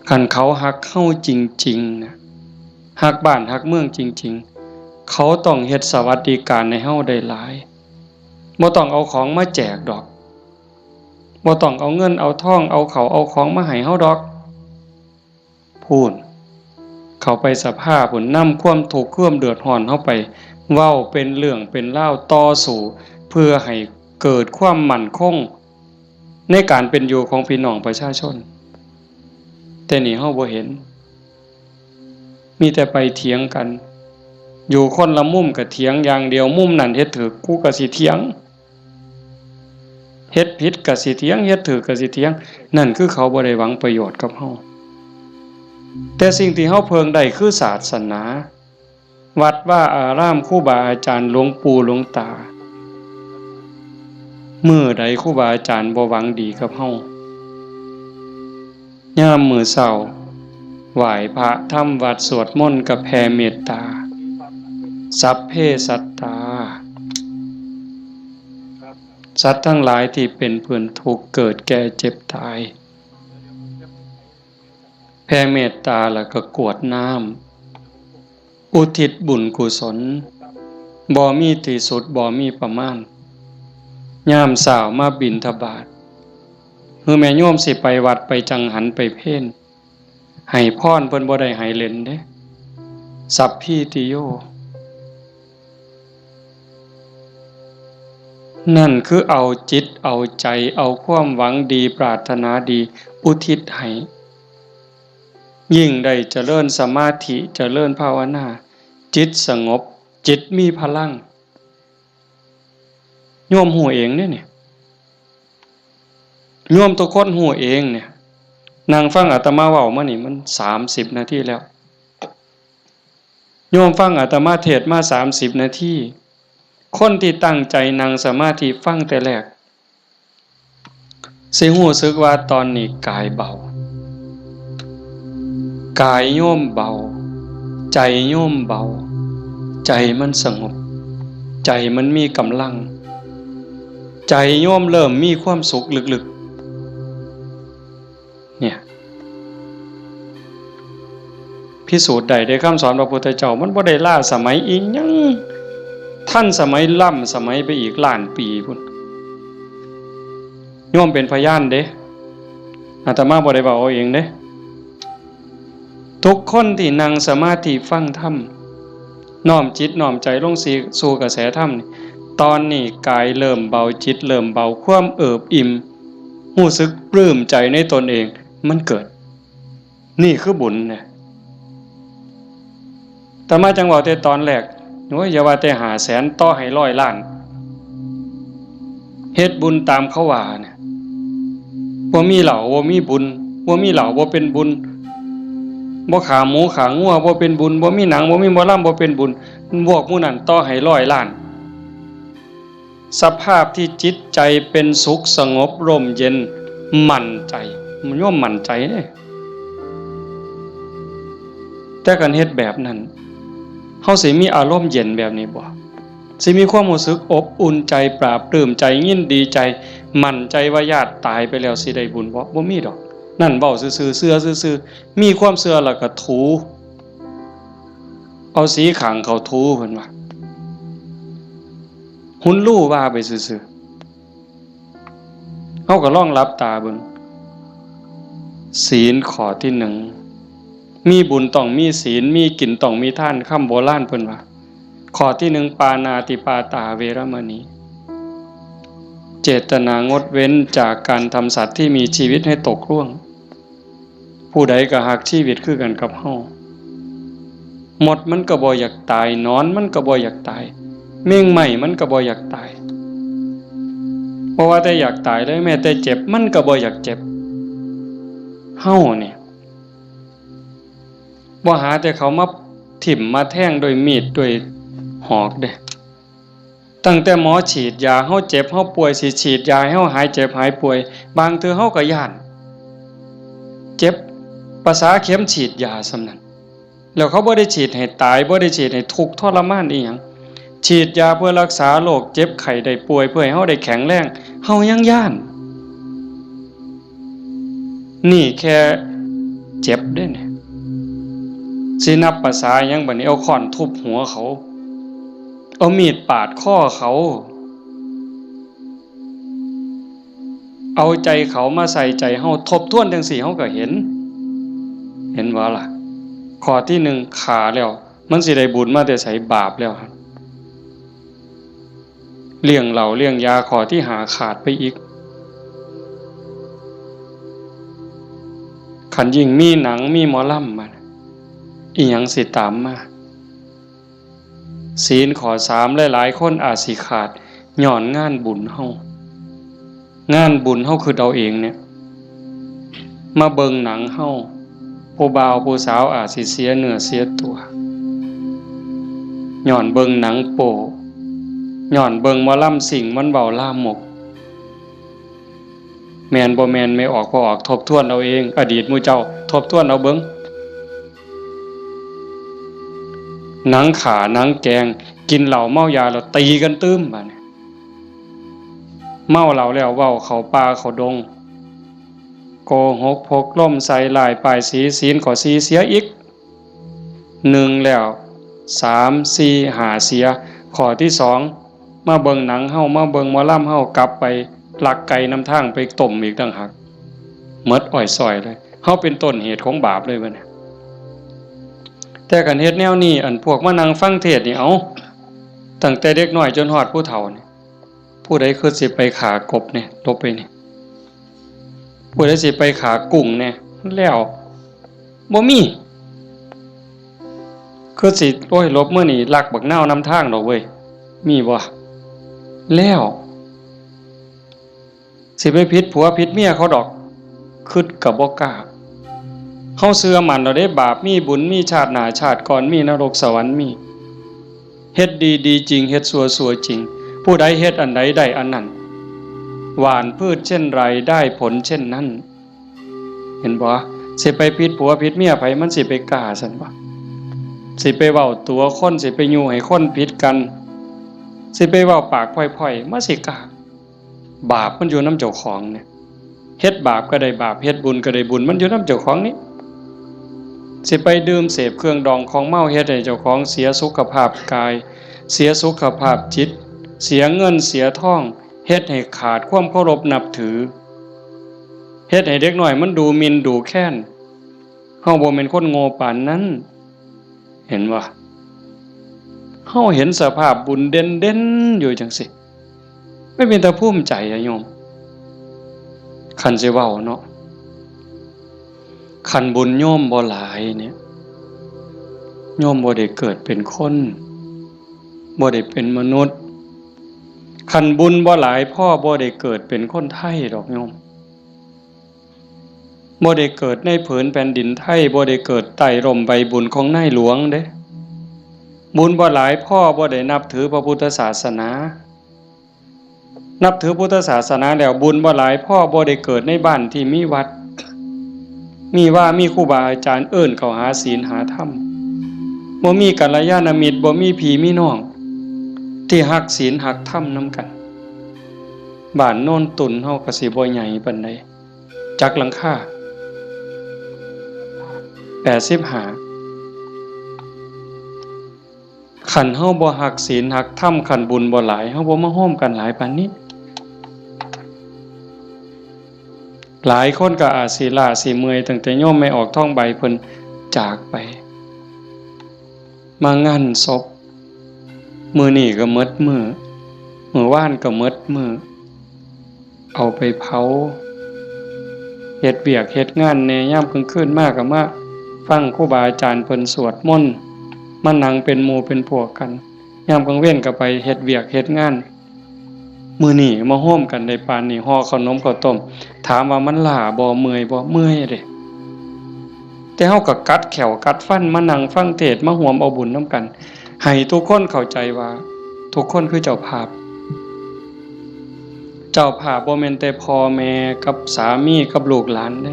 คันเขาหักเข้าจริงๆนะหักบ้านหักเมืองจริงๆเขาต้องเฮ็ดสวัสดิการให้เฮาได้หลายบ่ต้องเอาของมาแจกดอกบ่ต้องเอาเงินเอาทองเอาเขาเอาของมาให้เฮาดอกพูนเขาไปสภาพพุ่นนำความทุกข์ความเดือดร้อนเฮาไปเว้าเป็นเรื่องเป็นราวต่อสู้เพื่อให้เกิดความมั่นคงในการเป็นอยู่ของพี่น้องประชาชนแต่นี่เฮาบ่เห็นมีแต่ไปเถียงกันอยู่คนละมุมก็เถียงอย่างเดียวมุมนั้นเฮ็ดถูกกูก็สิเถียงเฮ็ดผิดก็สิเถียงเฮ็ดถูกก็สิเถียงนั่นคือเขาบ่ได้หวังประโยชน์กับเฮาแต่สิ่งที่เฮาเพิงได้คือศาสนาวัดว่าอารามครูบาอาจารย์หลวงปู่หลวงตามื้อใดครูบาอาจารย์บ่หวังดีกับเฮายามมื้อเช้า ไหว้พระทำวัดสวดมนต์กับแผ่เมตตาสัพเพสัตตาสัตว์ทั้งหลายที่เป็นเพื่อนทุกข์เกิดแก่เจ็บตายแผ่เมตตาแล้วก็กรวดน้ำอุทิศบุญกุศลบ่มีที่สุดบ่มีประมาณยามเช้ามาบิณฑบาตคือแม่โยมสิไปวัดไปจังหันไปเพ่นให้พรเพิ่นบ่ได้ให้เล่นเด้สัพพิติโยนั่นคือเอาจิตเอาใจเอาความหวังดีปรารถนาดีอุทิศให้ยิ่งได้เจริญสมาธิเจริญภาวนาจิตสงบจิตมีพลังโยมหูเองเนี่ยโยมทุกคนหูเองเนี่ยนั่งฟังอาตมาเว้ามานี่มัน30 นาทีแล้วโยมฟังอาตมาเทศมา30 นาทีคนที่ตั้งใจนั่งสมาธิฟังแต่แรกสิรู้สึกว่าตอนนี้กายเบากายโยมเบาใจโยมเบาใจมันสงบใจมันมีกำลังใจโยมเริ่มมีความสุขลึกๆเนี่ยพิสูจน์ได้คำสอนพระพุทธเจ้ามันบ่ได้ล้าสมัยอีหยังท่านสมัยล้ำสมัยไปอีกล้านปีพุ่นโยมเป็นพยานเด้อาตมาบ่ได้เว้าเอาเองเด้ทุกคนที่นั่งสมาธิฟังธรรมน้อมจิตน้อมใจลงสู่กระแสธรรมตอนนี้กายเริ่มเบาจิตเริ่มเบาความเอิบอิ่มรู้สึกปลื้มใจในตนเองมันเกิดนี่คือบุญเนี่ยแต่มาจังหวะแต่ตอนแรกโอ้ยอย่าว่าแต่500,000ต่อให้100 ล้านเฮ็ดบุญตามเขาว่าเนี่ยบ่มีเหล้าบ่มีบุญบ่มีเหล้าบ่เป็นบุญบ่ขาหมูขางัวบ่เป็นบุญบ่มีหนังบ่มีหมอลำบ่เป็นบุญพวกหมู่นั้นต่อให้100 ล้านสภาพที่จิตใจเป็นสุขสงบร่มเย็นมั่นใจมันย่อมมั่นใจเด้แต่การเฮ็ดแบบนั้นเฮาสิมีอารมณ์เย็นแบบนี้บ่สิมีความรู้สึกอบอุ่นใจปราบปลื้มใจยินดีใจมั่นใจว่าญาติตายไปแล้วสิได้บุญบ่มีดอกนั่นเว้าซื่อๆเชื่อซื่อๆมีความเชื่อแล้วก็ถูเอาสีขางเขาถูเพิ่นว่าหุ่นลู่ว่าไปซื่อๆเฮาก็ลองหลับตาเบิ่งศีลข้อที่1มีบุญต้องมีศีลมีกินต้องมีทานคำโบราณเพิ่นว่าข้อที่1ปานาติปาตาเวรมณีเจตนางดเว้นจากการทำสัตว์ที่มีชีวิตให้ตกล่วงผู้ใดก็ฮักชีวิตคือกันกับเฮาหมดมันก็บ่อยากตายนอนมันก็บ่อยากตายเม่งใหม่มันก็บ่อยากตายเพราะว่าแต่อยากตายเลยแม้แต่เจ็บมันก็บ่อยากเจ็บเฮาเนี่ยบ่หาแต่เขามาถิ่มมาแทงโดยมีดโดยหอกเด้ตั้งแต่หมอฉีดยาเฮาเจ็บเฮาป่วยสิฉีดยาให้เฮาหายเจ็บหายป่วยบางเทื่อเฮาก็ย้านเจ็บภาษาเข็มฉีดยาส่ำนั้นแล้วเขาบ่ได้ฉีดให้ตายบ่ได้ฉีดให้ทุกข์ทรมานอีหยังฉีดยาเพื่อรักษาโรคเจ็บไข้ได้ป่วยเพื่อให้เฮาได้แข็งแรงเฮายังย้านนี่แค่เจ็บเด้เนี่ยสินับภาษาหยังบัดนี้เอาค้อนทุบหัวเขาเอามีดปาดคอเขาเอาใจเขามาใส่ใจเฮาทบทวนจังซี่เฮาก็เห็นว่าล่ะข้อที่1ขาแล้วมันสิได้บุญมาแต่ไสบาปแล้วครับเลี้ยงเหล้าเลี้ยงยาข้อที่5ขาดไปอีกคันยิ่งมีหนังมีหมอลำมาอีหยังสิตามมาศีลข้อ3หลายๆคนอาจสิขาดย้อนงานบุญเฮางานบุญเฮาคือเอาเองเนี่ยมาเบิ่งหนังเฮาผู้บ่าวผู้สาวอาจสิเสียเนื้อเสียตัวย้อนเบิ่งหนังโป๊ย้อนเบิ่งหมอลำสิ่งมันเว้าลามกแม่นบ่แม่นไม่ออกบ่ออกทบทวนเอาเองอดีตหมู่เจ้าทบทวนเอาเบิ่ง หนังขาหนังแกงกินเหล้าเมายาแล้วตีกันตื้มบัดนี้เมาเหล้าแล้วเว้าเข้าป่าเข้าดงโกหกพกล่มใส่ลายป้ายสีศีลก็สีเสียอีก1แล้ว3 4 5เสียข้อที่2มาเบิ่งหนังเฮามาเบิ่งหมอลำเฮากลับไปลักไก่นำทางไปต้มอีกต่างหากหมดอ้อยซอยเลยเฮาเป็นต้นเหตุของบาปเลยบัดนี้แต่กันเฮ็ดแนวนี้อันพวกมานั่งฟังเทศน์นี่เอาตั้งแต่เด็กน้อยจนฮอดผู้เฒ่านี่ผู้ใดคือสิไปขากบเนี่ยลบไปนี่ผู้ใดสิไปขากุ้งเนี่ยแล้วบ่มีคือสิโอ้ยลบมื้อนี้ลักบักนาวนำทางดอกเว้ยมีบ่แล้วสิไปผิดผัวผิดเมียเขาดอกคิดก็บ่กล้าเฮาเชื่อมั่นแล้วเด้บาปมีบุญมีชาติหน้าชาติก่อนมีนรกสวรรค์มีเฮ็ดดีๆจริงเฮ็ดชั่วๆจริงผู้ใดเฮ็ดอันใดได้อันนั้นหว่านพืชเช่นไรได้ผลเช่นนั้นเห็นบ่สิไปผิดผัวผิดเมียไผมันสิไปกล้าซั่นบ่สิไปเว้าตัวคนสิไปยู่ให้คนผิดกันสิไปเว้าปากพล่อยๆมาสิกล้าบาปมันอยู่นำเจ้าของเนี่ยเฮ็ดบาปก็ได้บาปเฮ็ดบุญก็ได้บุญมันอยู่นำเจ้าของนี่สิไปดื่มเสพเครื่องดองของเมาเฮ็ดให้เจ้าของเสียสุขภาพกายเสียสุขภาพจิตเสียเงินเสียทองเฮ็ดให้ขาดความเคารพนับถือเฮ็ดให้เด็กน้อยมันดูหมิ่นดูแค้นเฮาบ่แม่นคนโง่ปานนั้นเห็นบ่เฮาเห็นสภาพบุญเด่นๆอยู่จังซี่ไม่เป็นตาภูมิใจอะโยมคันสิเว้าเนาะคันบุญโยมบ่หลายเนี่ยโยมบ่ได้เกิดเป็นคนบ่ได้เป็นมนุษย์คันบุญบ่หลายพ่อบ่ได้เกิดเป็นคนไทยดอกโยมบ่ได้เกิดในผืนแผ่นดินไทยบ่ได้เกิดใต้ร่มใบบุญของนายหลวงเด้บุญบ่หลายพ่อบ่ได้นับถือพระพุทธศาสนานับถือพุทธศาสนาแล้วบุญบ่หลายพ่อบ่ได้เกิดในบ้านที่มีวัดมีครูบาอาจารย์เอิ้นเข้าหาศีลหาธรรมบ่มีกัลยาณมิตรบ่มีพี่มีน้องที่ฮักศีลฮักธรรมนำกันบ้านโน่นตุนเฮาก็สิบ่ใหญ่ปานใดจักหลังคา85คันเฮาบ่ฮักศีลฮักธรรมคันบุญบ่หลายเฮาบ่มาโฮมกันหลายปานนี้หลายคนก็อาจสิล้าสิเมื่อยตั้งแต่โยมไม่ออกท้องใบเพิ่นจากไปมางานศพมื้อนี้ก็หมดมื้อวานก็หมดมื้อเอาไปเผาเฮ็ดเวียกเฮ็ดงานแน่ยามกลางคืนมาก็มาฟังครูบาอาจารย์เพิ่นสวดมนต์มานั่งเป็นหมู่เป็นพวกกันยามกลางเว้นก็ไปเฮ็ดเวียกเฮ็ดงานมื้อนี้มาโฮมกันได้ปานนี้ห่อขนมข้าวต้มถามว่ามันล้าบ่เมื่อยบ่เมื่อยเด้แต่เฮาก็กัดแขวกัดฟันมานั่งฟังเทศน์มาร่วมเอาบุญนำกันให้ทุกคนเข้าใจว่าทุกคนคือเจ้าภาพบ่แม่นแต่พ่อแม่กับสามีกับลูกหลานเด้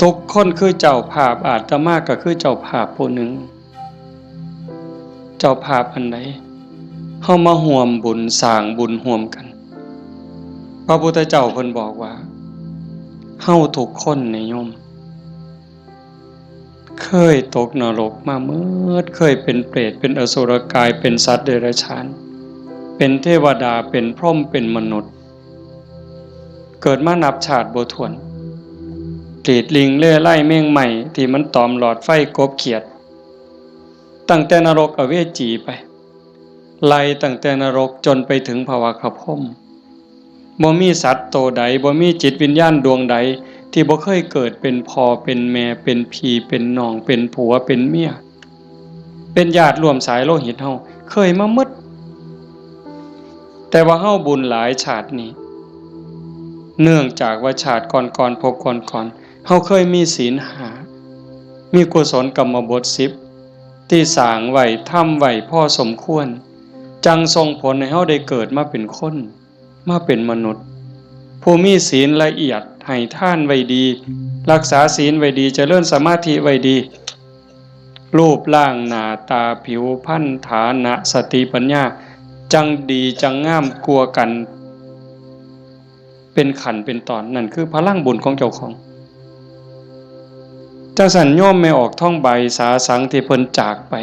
ทุกคนคือเจ้าภาพอาตมาก็คือเจ้าภาพผู้หนึ่งเจ้าภาพอันใดเฮามาร่วมบุญสร้างบุญร่วมกันพระพุทธเจ้าเพิ่นบอกว่าเฮาทุกคนเนี่ยโยมเคยตกนรกมาเมื่อเคยเป็นเปรตเป็นอสุรกายเป็นสัตว์เดรัจฉานเป็นเทวดาเป็นพรหมเป็นมนุษย์เกิดมานับชาติบ่ถ้วนกรีดลิงเล่ไล่แมงใหม่ที่มันตอมหลอดไฟกบเขียดตั้งแต่นรกอเวจีไปไล่ตั้งแต่นรกจนไปถึงภวคพรหมบ่มีสัตว์โตใดบ่มีจิตวิญญาณดวงใดที่บ่เคยเกิดเป็นพ่อเป็นแม่เป็นพี่เป็นน้องเป็นผัวเป็นเมียเป็นญาติร่วมสายโลหิตเฮาเคยมาหมดแต่ว่าเฮาบุญหลายชาตินี้เนื่องจากว่าชาติก่อนๆพบก่อนเฮาเคยมีศีล5มีกุศลกรรมบท10ที่สร้างไว้ทำไว้พอสมควรจังส่งผลให้เฮาได้เกิดมาเป็นคนมาเป็นมนุษย์ผู้มีศีลละเอียดให้ทานไว้ดีรักษาศีลไว้ดีเจริญสมาธิไว้ดี รูปร่างหน้าตาผิวพรรณฐานะสติปัญญาจังดีจังงามกลัวกันเป็นขันเป็นตอนนั่นคือพลังบุญของเจ้าของจังสันโยมไม่ออกท่องใบสาสังที่เพิ่นจากไป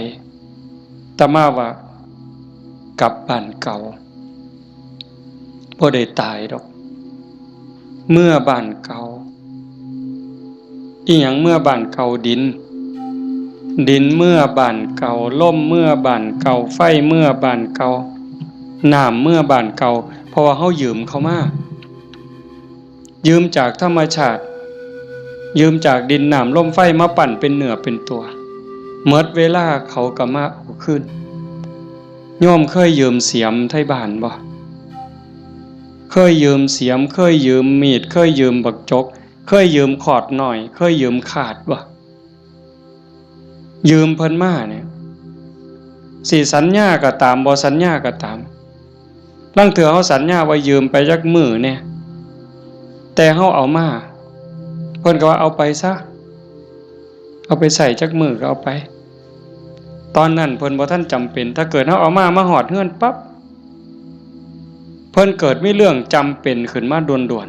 แต่มาว่ากลับบ้านเก่าบ่ได้ตายดอกเมื่อบ้านเก่าอีหยังเมื่อบ้านเก่าดินเมื่อบ้านเก่าลมเมื่อบ้านเก่าไฟเมื่อบ้านเก่าน้ำเมื่อบ้านเก่าเพราะว่าเฮายืมเขามายืมจากธรรมชาติยืมจากดินน้ำลมไฟมาปั่นเป็นเนื้อเป็นตัวเมื่อเวลาเขาก็มาเอาขึ้นโยมเคยยืมเสียมไทบ้านบ่เคยยืมเสียมเคยยืมมีดเคยยืมบักจกเคยยืมขอดหน่อยเคยยืมขาดบ่ยืมเพิ่นมาเนี่ยสิสัญญาก็ตามบ่สัญญาก็ตามลางเทื่อเฮาสัญญาว่ายืมไปจักมื้อเนี่ยแต่เฮาเอามาเพิ่นก็ว่าเอาไปซะเอาไปใส่จักมื้อก็เอาไปตอนนั้นเพิ่นบ่ทันจำเป็นถ้าเกิดเฮาเอามาฮอดเฮือนปั๊บเพิ่นเกิดมีเรื่องจำเป็นขึ้นมาด่วน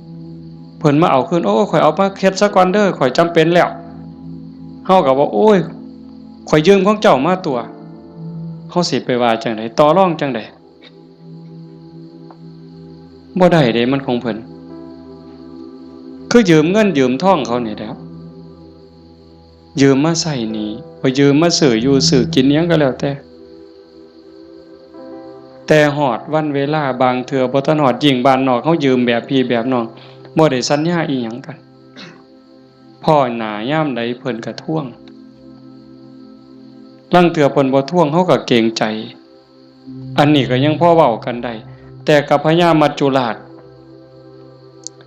ๆเพิ่นมาเอาคืนโอ้ข่อยเอามาเฮ็ดซะก่อนเด้อข่อยจำเป็นแล้วเฮาก็ว่าโอ้ยข่อยยืมของเจ้ามาตัวเฮาสิไปว่าจังได๋ต่อรองจังได๋บ่ได้เด้มันของเพิ่นคือยืมเงินยืมทองเขานี่แหละยืมมาใช้หนี้บ่ยืมมาซื้ออยู่ซื้อกินหยังก็แล้วแต่ฮอดวันเวลาบางเทื่อบ่ทันฮอดยิ่งบ้านนอกเฮายืมแบบพี่แบบน้องบ่ได้สัญญาอีหยังกันพ่อหน้ายามใดเพิ่นก็ทวงลางเทื่อเพิ่นบ่ทวงเฮาก็เกรงใจอันนี้ก็ยังพอเว้ากันได้แต่กับพญามัจจุราช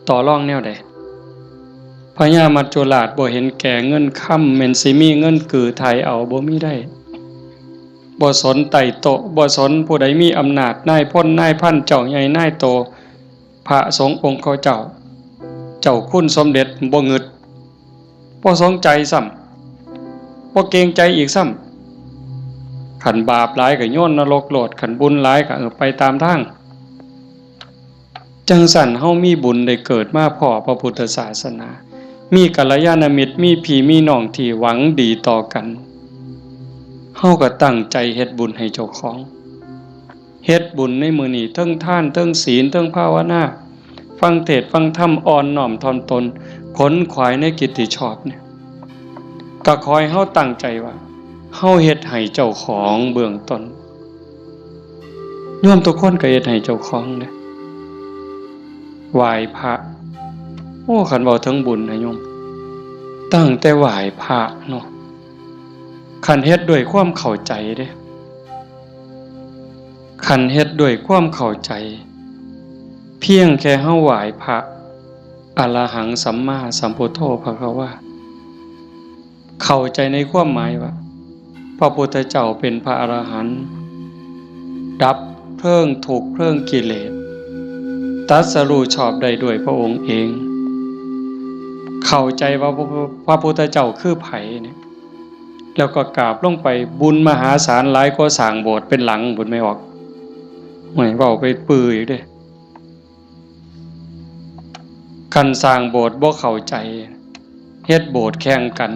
ต่อรองแนวใดพญามัจจุราชบ่เห็นแก่เงินค่ำแม่นสิมีเงินกือไทยเอาบ่มีได้บ่สนไต่โตบ่สนผู้ใดมีอำนาจนายพลนายพันเจ้าใหญ่นายโตพระสงฆ์องค์เขาเจ้าคุณสมเด็จบ่งึดบ่สนใจซ้ำบ่เกรงใจอีกซ้ำขันบาปหลายก็โยนนรกโลดขันบุญหลายก็ไปตามทางจังสั่นเฮามีบุญได้เกิดมาพ้อพระพุทธศาสนามีกัลยาณมิตรมีพี่มีน้องที่หวังดีต่อกันเฮาก็ตั้งใจเฮ็ดบุญให้เจ้าของเฮ็ดบุญในมื้อนี้เทิงทานเทิงศีลเทิงภาวนาฟังเทศน์ฟังธรรมอ่อนน้อมถ่อมตนขนขวายในกิตติชอบเนี่ยก็ขอให้เฮาตั้งใจว่าเฮาเฮ็ดให้เจ้าของเบื้องต้นโยมทุกคนก็เฮ็ดให้เจ้าของเด้ไหว้พระโอ้คันเว้าถึงบุญนะโยมตั้งแต่ไหว้พระเนาะคันเฮ็ดด้วยความเข้าใจเด้คันเฮ็ดด้วยความเข้าใจเพียงแค่เฮาไหว้พระอรหังสัมมาสัมพุทโธภควาเข้าใจในความหมายว่าพระพุทธเจ้าเป็นพระอรหันต์ดับเพลิงทุกข์เพลิงกิเลสตรัสรู้ชอบได้ด้วยพระองค์เองเข้าใจว่าพระพุทธเจ้าคือไผเนี่ยแล้วก็กราบลงไปบุญมหาศาลหลายกว่าสร้างโบสถ์เป็นหลังบุญไม่ออกหวยเว้าไปปื้ออีกเด้คันสร้างโบสถ์บ่เข้าใจเฮ็ดโบสถ์แข่งกัน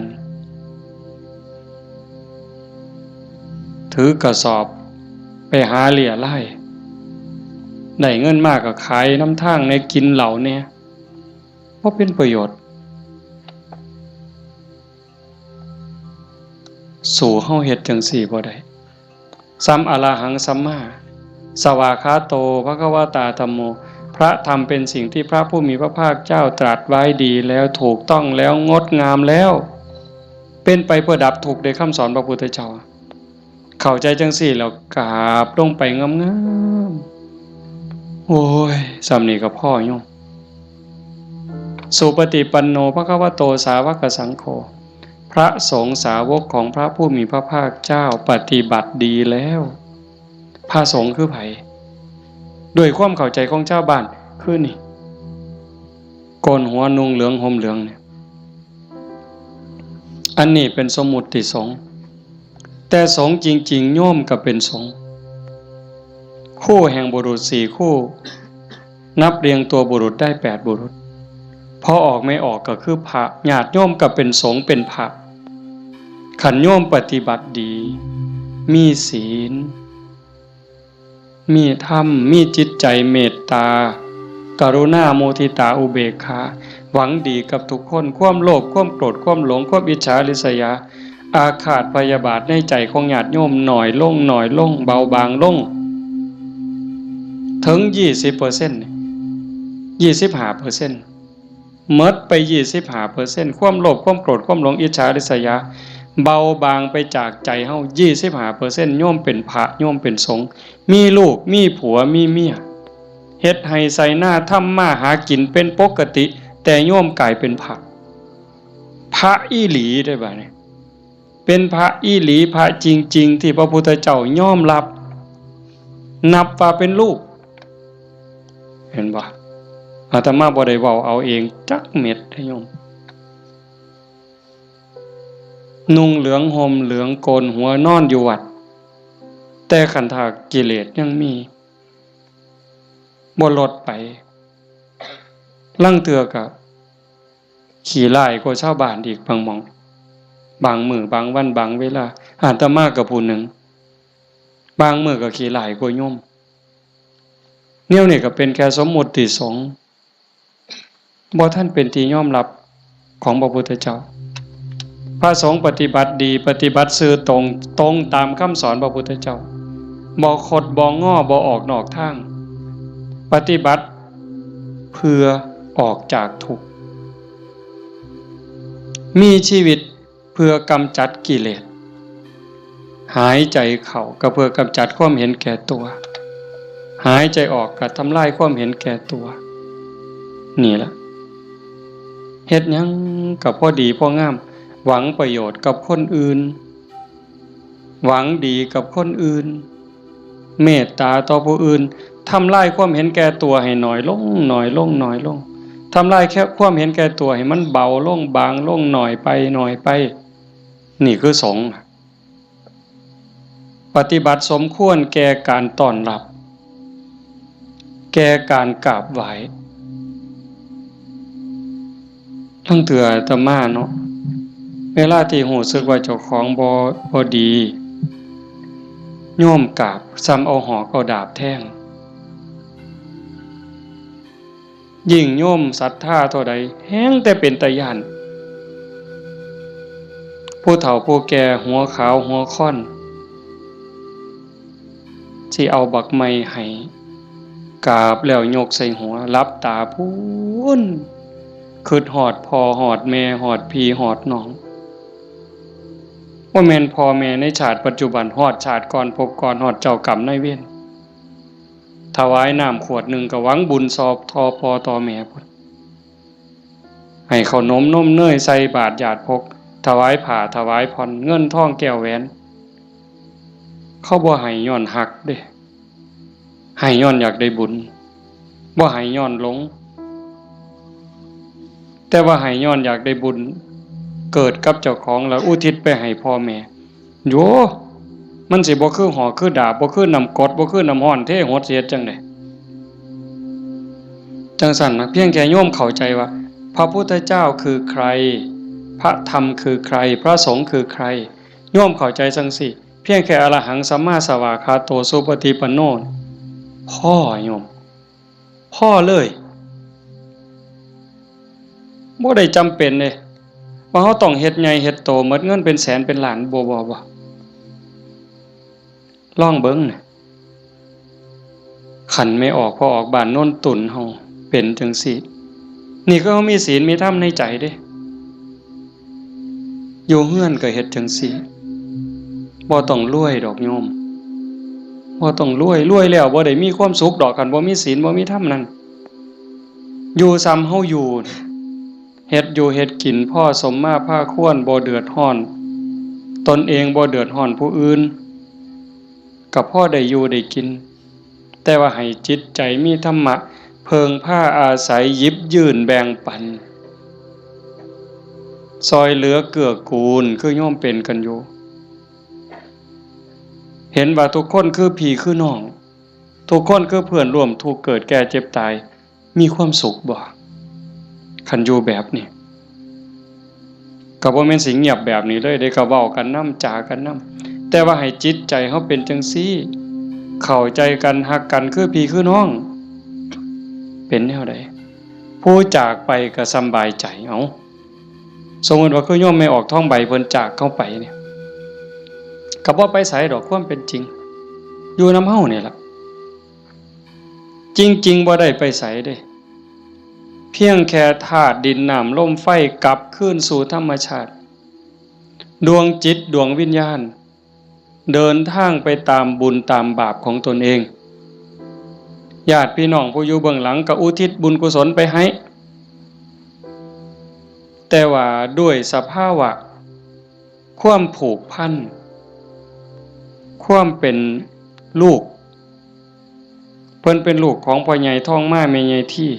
ถือกระสอบไปหาเหลี่ยไล่ได้เงินมากก็ขายน้ำทางในกินเหล่าเนี่ยบ่เป็นประโยชน์สู่เฮาเฮ็ดจังซี่บ่ได้สัมอรหังสัมมาสวากขาโตภควตาธัมโมพระธรรมเป็นสิ่งที่พระผู้มีพระภาคเจ้าตรัสไว้ดีแล้วถูกต้องแล้วงดงามแล้วเป็นไปเพื่อดับทุกข์ในคำสอนพระพุทธเจ้าเข้าใจจังซี่แล้วกราบลงไปงามๆโอ้ยสำนี้ก็พ่อโยมสุปฏิปันโนภควโตสาวกสังโฆพระสงฆ์สาวกของพระผู้มีพระภาคเจ้าปฏิบัติดีแล้วพระสงฆ์คือไผด้วยความเข้าใจของชาวบ้านคือนี่โกนหัวนุ่งเหลืองห่มเหลืองเนี่ย อันนี้เป็นสมมุติสงฆ์แต่สงฆ์จริงๆโยมก็เป็นสงฆ์คู่แห่งบุรุษ4คู่นับเรียงตัวบุรุษได้8บุรุษพอออกไม่ออกก็คือพระญาติโยมก็เป็นสงฆ์เป็นพระขันโยมปฏิบัติดีมีศีลมีธรรมมีจิตใจเมตตากรุณาโมทิตาอุเบกขาหวังดีกับทุกคนความโลภความโกรธความหลงความอิจฉาริษยาอาฆาตพยาบาทในใจของญาติโยมหน่อยลงเบาบางลงถึง 20% 25%หมดไป 25% ความโลภความโกรธความหลงอิจฉาริษยาเบาบางไปจากใจเฮา 25% โยมเป็นพระโยมเป็นสงฆ์มีลูกมีผัวมีเมียเฮ็ดให้ใส่หน้าทำมาหากินเป็นปกติแต่โยมกลายเป็นพระอีหลีได้บ่เนี่ยเป็นพระอีหลีพระจริงๆที่พระพุทธเจ้ายอมรับนับว่าเป็นลูกเห็นบ่อาตมาบ่ได้เว้าเอาเองจักเม็ดให้โยมนุ่งเหลืองห่มเหลืองโกนหัวนอนอยู่วัดแต่ขันธกิเลสยังมีบ่ลดไปลังเทื่อก็ขี้ร้ายกว่าชาวบ้านอีกบางหม้องบางมื้อบางวันบางเวลาอาตมาก็ผู้หนึ่งบางมื้อก็ขี้ร้ายกว่าโยมแนวนี้ก็เป็นแค่สมมุติสงฆ์บ่ท่านเป็นที่ยอมรับของพระพุทธเจ้าพระสงฆ์ปฏิบัติดีปฏิบัติซื่อตรงตามคำสอนพระพุทธเจ้าบ่คดบ่ง้อบ่ออกนอกทางปฏิบัติเพื่อออกจากทุกข์มีชีวิตเพื่อกำจัดกิเลสหายใจเข้าก็เพื่อกำจัดความเห็นแก่ตัวหายใจออกก็ทำลายความเห็นแก่ตัวนี่ล่ะเฮ็ดหยังก็พอดีพองามหวังประโยชน์กับคนอื่นหวังดีกับคนอื่นเมตตาต่อผู้อื่นทำลายความเห็นแก่ตัวให้น้อยลงทำลายแค่ความเห็นแก่ตัวให้มันเบาลงบางลงหน่อยไปนี่คือสงฆ์ปฏิบัติสมควรแก่การต้อนรับแก่การกราบไหว้ทั้งเถื่ออาตมาเนาะเวลาที่รู้สึกว่าเจ้าของบ่ดีโยมกราบซ้ำเอาหอกเอาดาบแทงยิ่งโยมศรัทธาเท่าใดแฮงแต่เป็นตาย้านผู้เฒ่าผู้แก่หัวขาวหัวค่อนสิเอาบักไม้ให้กราบแล้วยกใส่หัวลับตาพูนคิดฮอดพ่อฮอดแม่ฮอดพี่ฮอดน้องว่าแม่นพ่อแม่ในชาติปัจจุบันฮอดชาติก่อนภพก่อนฮอดเจ้ากรรมนายเวรถวายน้ำขวดหนึ่งก็หวังบุญสอบทอพ่อต่อแม่พุ่นให้ขนมนมเนยใส่บาตรญาติพกถวายผ้าถวายผ่อนเงินทองแก้วแหวนเขาบ่ให้ย้อนหักเด้ให้ย้อนอยากได้บุญบ่ให้ย้อนหลงแต่ว่าให้ย้อนอยากได้บุญเกิดกับเจ้าของแล้วอุทิศไปให้พ่อแม่โยมันสิบ่คือหอกคือดาบบ่คือน้ำกรดบ่คือน้ำร้อนเทหดเสียจังได๋จังซั่นนะเพียงแค่โยมเข้าใจว่าพระพุทธเจ้าคือใครพระธรรมคือใครพระสงฆ์คือใครโยมเข้าใจจังสิเพียงแค่อรหังสัมมาสวากขาโตสุปฏิปันโนพ่อโยมพ่อเลยบ่ได้จำเป็นเลยว่าเฮาต้องเฮ็ดใหญ่เฮ็ดโตหมดเงินเป็นแสนเป็นล้านบ่ลองเบิ่งน่ะขันไม่ออกพอออกบ้านโน่นตุ่นเฮาเป็นจังซี่นี่ก็เฮามีศีลมีธรรมในใจเด้อยู่เฮือนก็เฮ็ดจังซี่บ่ต้องรวยดอกโยมบ่ต้องรวยแล้วบ่ได้มีความสุขดอกคันบ่มีศีลบ่มีธรรมนั่นอยู่ซ้ำเฮาอยู่เฮ็ดอยู่เฮ็ดกินพ่อสมมาภาควรบ่เดือดร้อนตนเองบ่เดือดร้อนผู้อื่นก็พอได้อยู่ได้กินแต่ว่าให้จิตใจมีธรรมะเพิงผ้าอาศัยหยิบยื่นแบ่งปัน ซอยเหลือเกื้อกูลคือโยมเป็นกันอยู่เห็นว่าทุกคนคือพี่คือน้องทุกคนคือเพื่อนร่วมทุกข์เกิดแก่เจ็บตายมีความสุขบ่คันอยู่แบบนี้ก็บ่แม่นสิเงียบแบบนี้เลยได้ก็เว้ากันนำจากันนำแต่ว่าให้จิตใจเฮาเป็นจังซี่เข้าใจกันฮักกันคือพี่คือน้องเป็นแนวใดผู้จากไปก็สำบายใจเอาสมมุติว่าคือโยมไม่ออกท้องใบเพิ่นจากเข้าไปเนี่ยก็บ่ไปไสดอกความเป็นจริงอยู่นำเฮานี่ล่ะจริงๆบ่ได้ไปไสเด้เพียงแค่ธาตุดินน้ำลมไฟกลับคืนสู่ธรรมชาติดวงจิตดวงวิญญาณเดินทางไปตามบุญตามบาปของตนเองญาติพี่น้องผู้อยู่เบื้องหลังก็อุทิศบุญกุศลไปให้แต่ว่าด้วยสภาวะความผูกพันความเป็นลูกเพิ่นเป็นลูกของพ่อใหญ่ท้องมาแม่ใหญ่ที่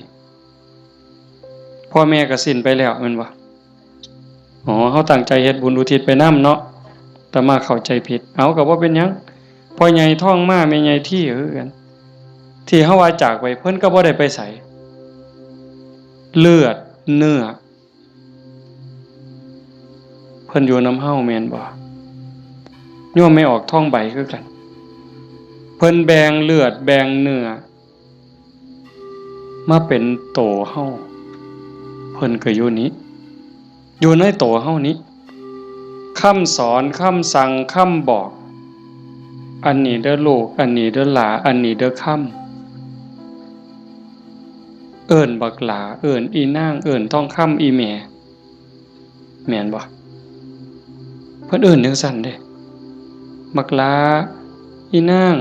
พ่อแม่ก็สิ้นไปแล้วแม่นบ่อ๋อเฮาตั้งใจเฮ็ดบุญอุทิศไปนำเนาะแต่มาเข้าใจผิดเอาก็บ่เป็นหยังพ่อใหญ่ท้องมาแม่ใหญ่ที่คือกันที่เฮาว่าจากไปเพิ่นก็บ่ได้ไปไสเลือดเนื้อเพิ่นอยู่นำเฮาแม่นบ่โยมไม่ออกท้องใบคือกันเพิ่นแบ่งเลือดแบ่งเนื้อมาเป็นโตเฮาเพิ่นก็อยู่นี้อยู่ในโตเฮานี้คำสอนคำสั่งคำบอกอันนี้เด้อลูกอันนี้เด้อหลาอันนี้เด้อคำเอิ้นบักหลาเอิ้นอีนางเอิ้นทองคำอีแม่แม่นบ่เพิ่นเอิ้นจังซั่นเด้บักหลาอีนาง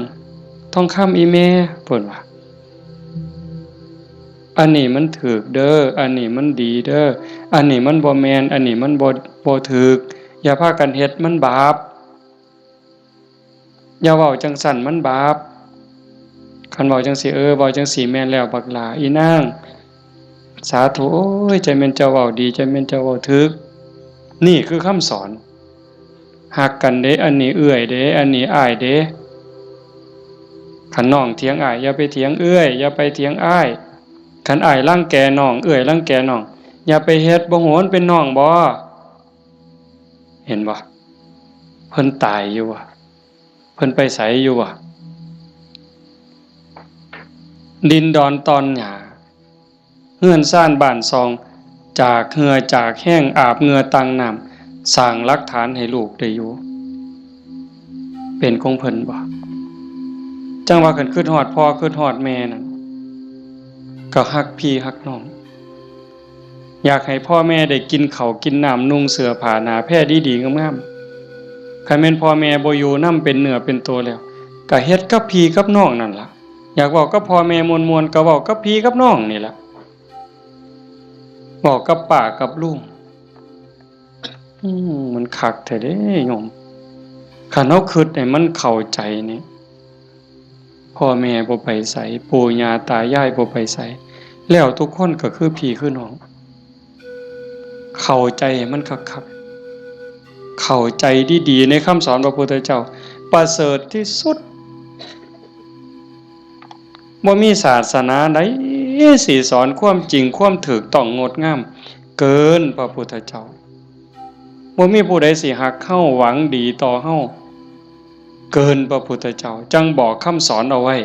ทองคำอีแม่เพิ่นว่าอันนี้มันถูกเด้ออันนี้มันดีเด้ออันนี้มันบ่แม่นอันนี้มันบ่ถูกอย่าพากันเฮ็ดมันบาปอย่าเว้าจังซั่นมันบาปคันเว้าจังซี่เว้าจังซี่แม่นแล้วบักหลาอีนางสาธุโอ้ยใจแม่นเจ้าเว้าดีใจแม่นเจ้าเว้าถูกนี่คือคำสอนฮักกันเด้อันนี้เอื้อยเด้อันนี้อ้ายเด้คันน้องเถียงอ้ายอย่าไปเถียงเอื้อยอย่าไปเถียงอ้ายคันอ้ายรังแกน้องเอื้อยรังแกน้องอย่าไปเฮ็ดบ่โหนเป็นน้องบ่เห็นบ่เพิ่นตายอยู่ว่ะเพิ่นไปไสอยู่ว่ะดินดอนตอนหญ้าเฮือนซ่านบ้านซองจากเหงื่อจากแห้งอาบเหงื่อตังน้ำสร้างหลักฐานให้ลูกได้อยู่เป็นของเพิ่นบ่จังว่าคันคิดฮอดพ่อคิดฮอดแม่นั่นก็ฮักพี่ฮักน้องอยากให้พ่อแม่ได้กินข้าวกินน้ำนุ่งเสื้อผ้าหน้าแพรดีๆงามๆคันแม่นพ่อแม่บ่อยู่นำเป็นเนื้อเป็นตัวแล้วก็เฮ็ดกับพี่กับน้องนั่นล่ะอยากเว้ากับพ่อแม่ม่วนๆก็เว้ากับพี่กับน้องนี่ล่ะเว้ากับป้ากับลุงมันคักแท้เด้โยมคันเฮาคิดให้มันเข้าใจนี่พ่อแม่บ่ไปไสปู่ย่าตายายบ่ไปไสแล้วทุกคนก็คือพี่คือน้องเข้าใจให้มันคักๆเข้าใจดีๆในคำสอนพระพุทธเจ้าประเสริฐที่สุดบ่มีศาสนาใดสิสอนความจริงความถูกต้องงดงามเกินพระพุทธเจ้าบ่มีผู้ใดสิฮักเฮาหวังดีต่อเฮาเกินพระพุทธเจ้าจังบอกคำสอนเอาไว้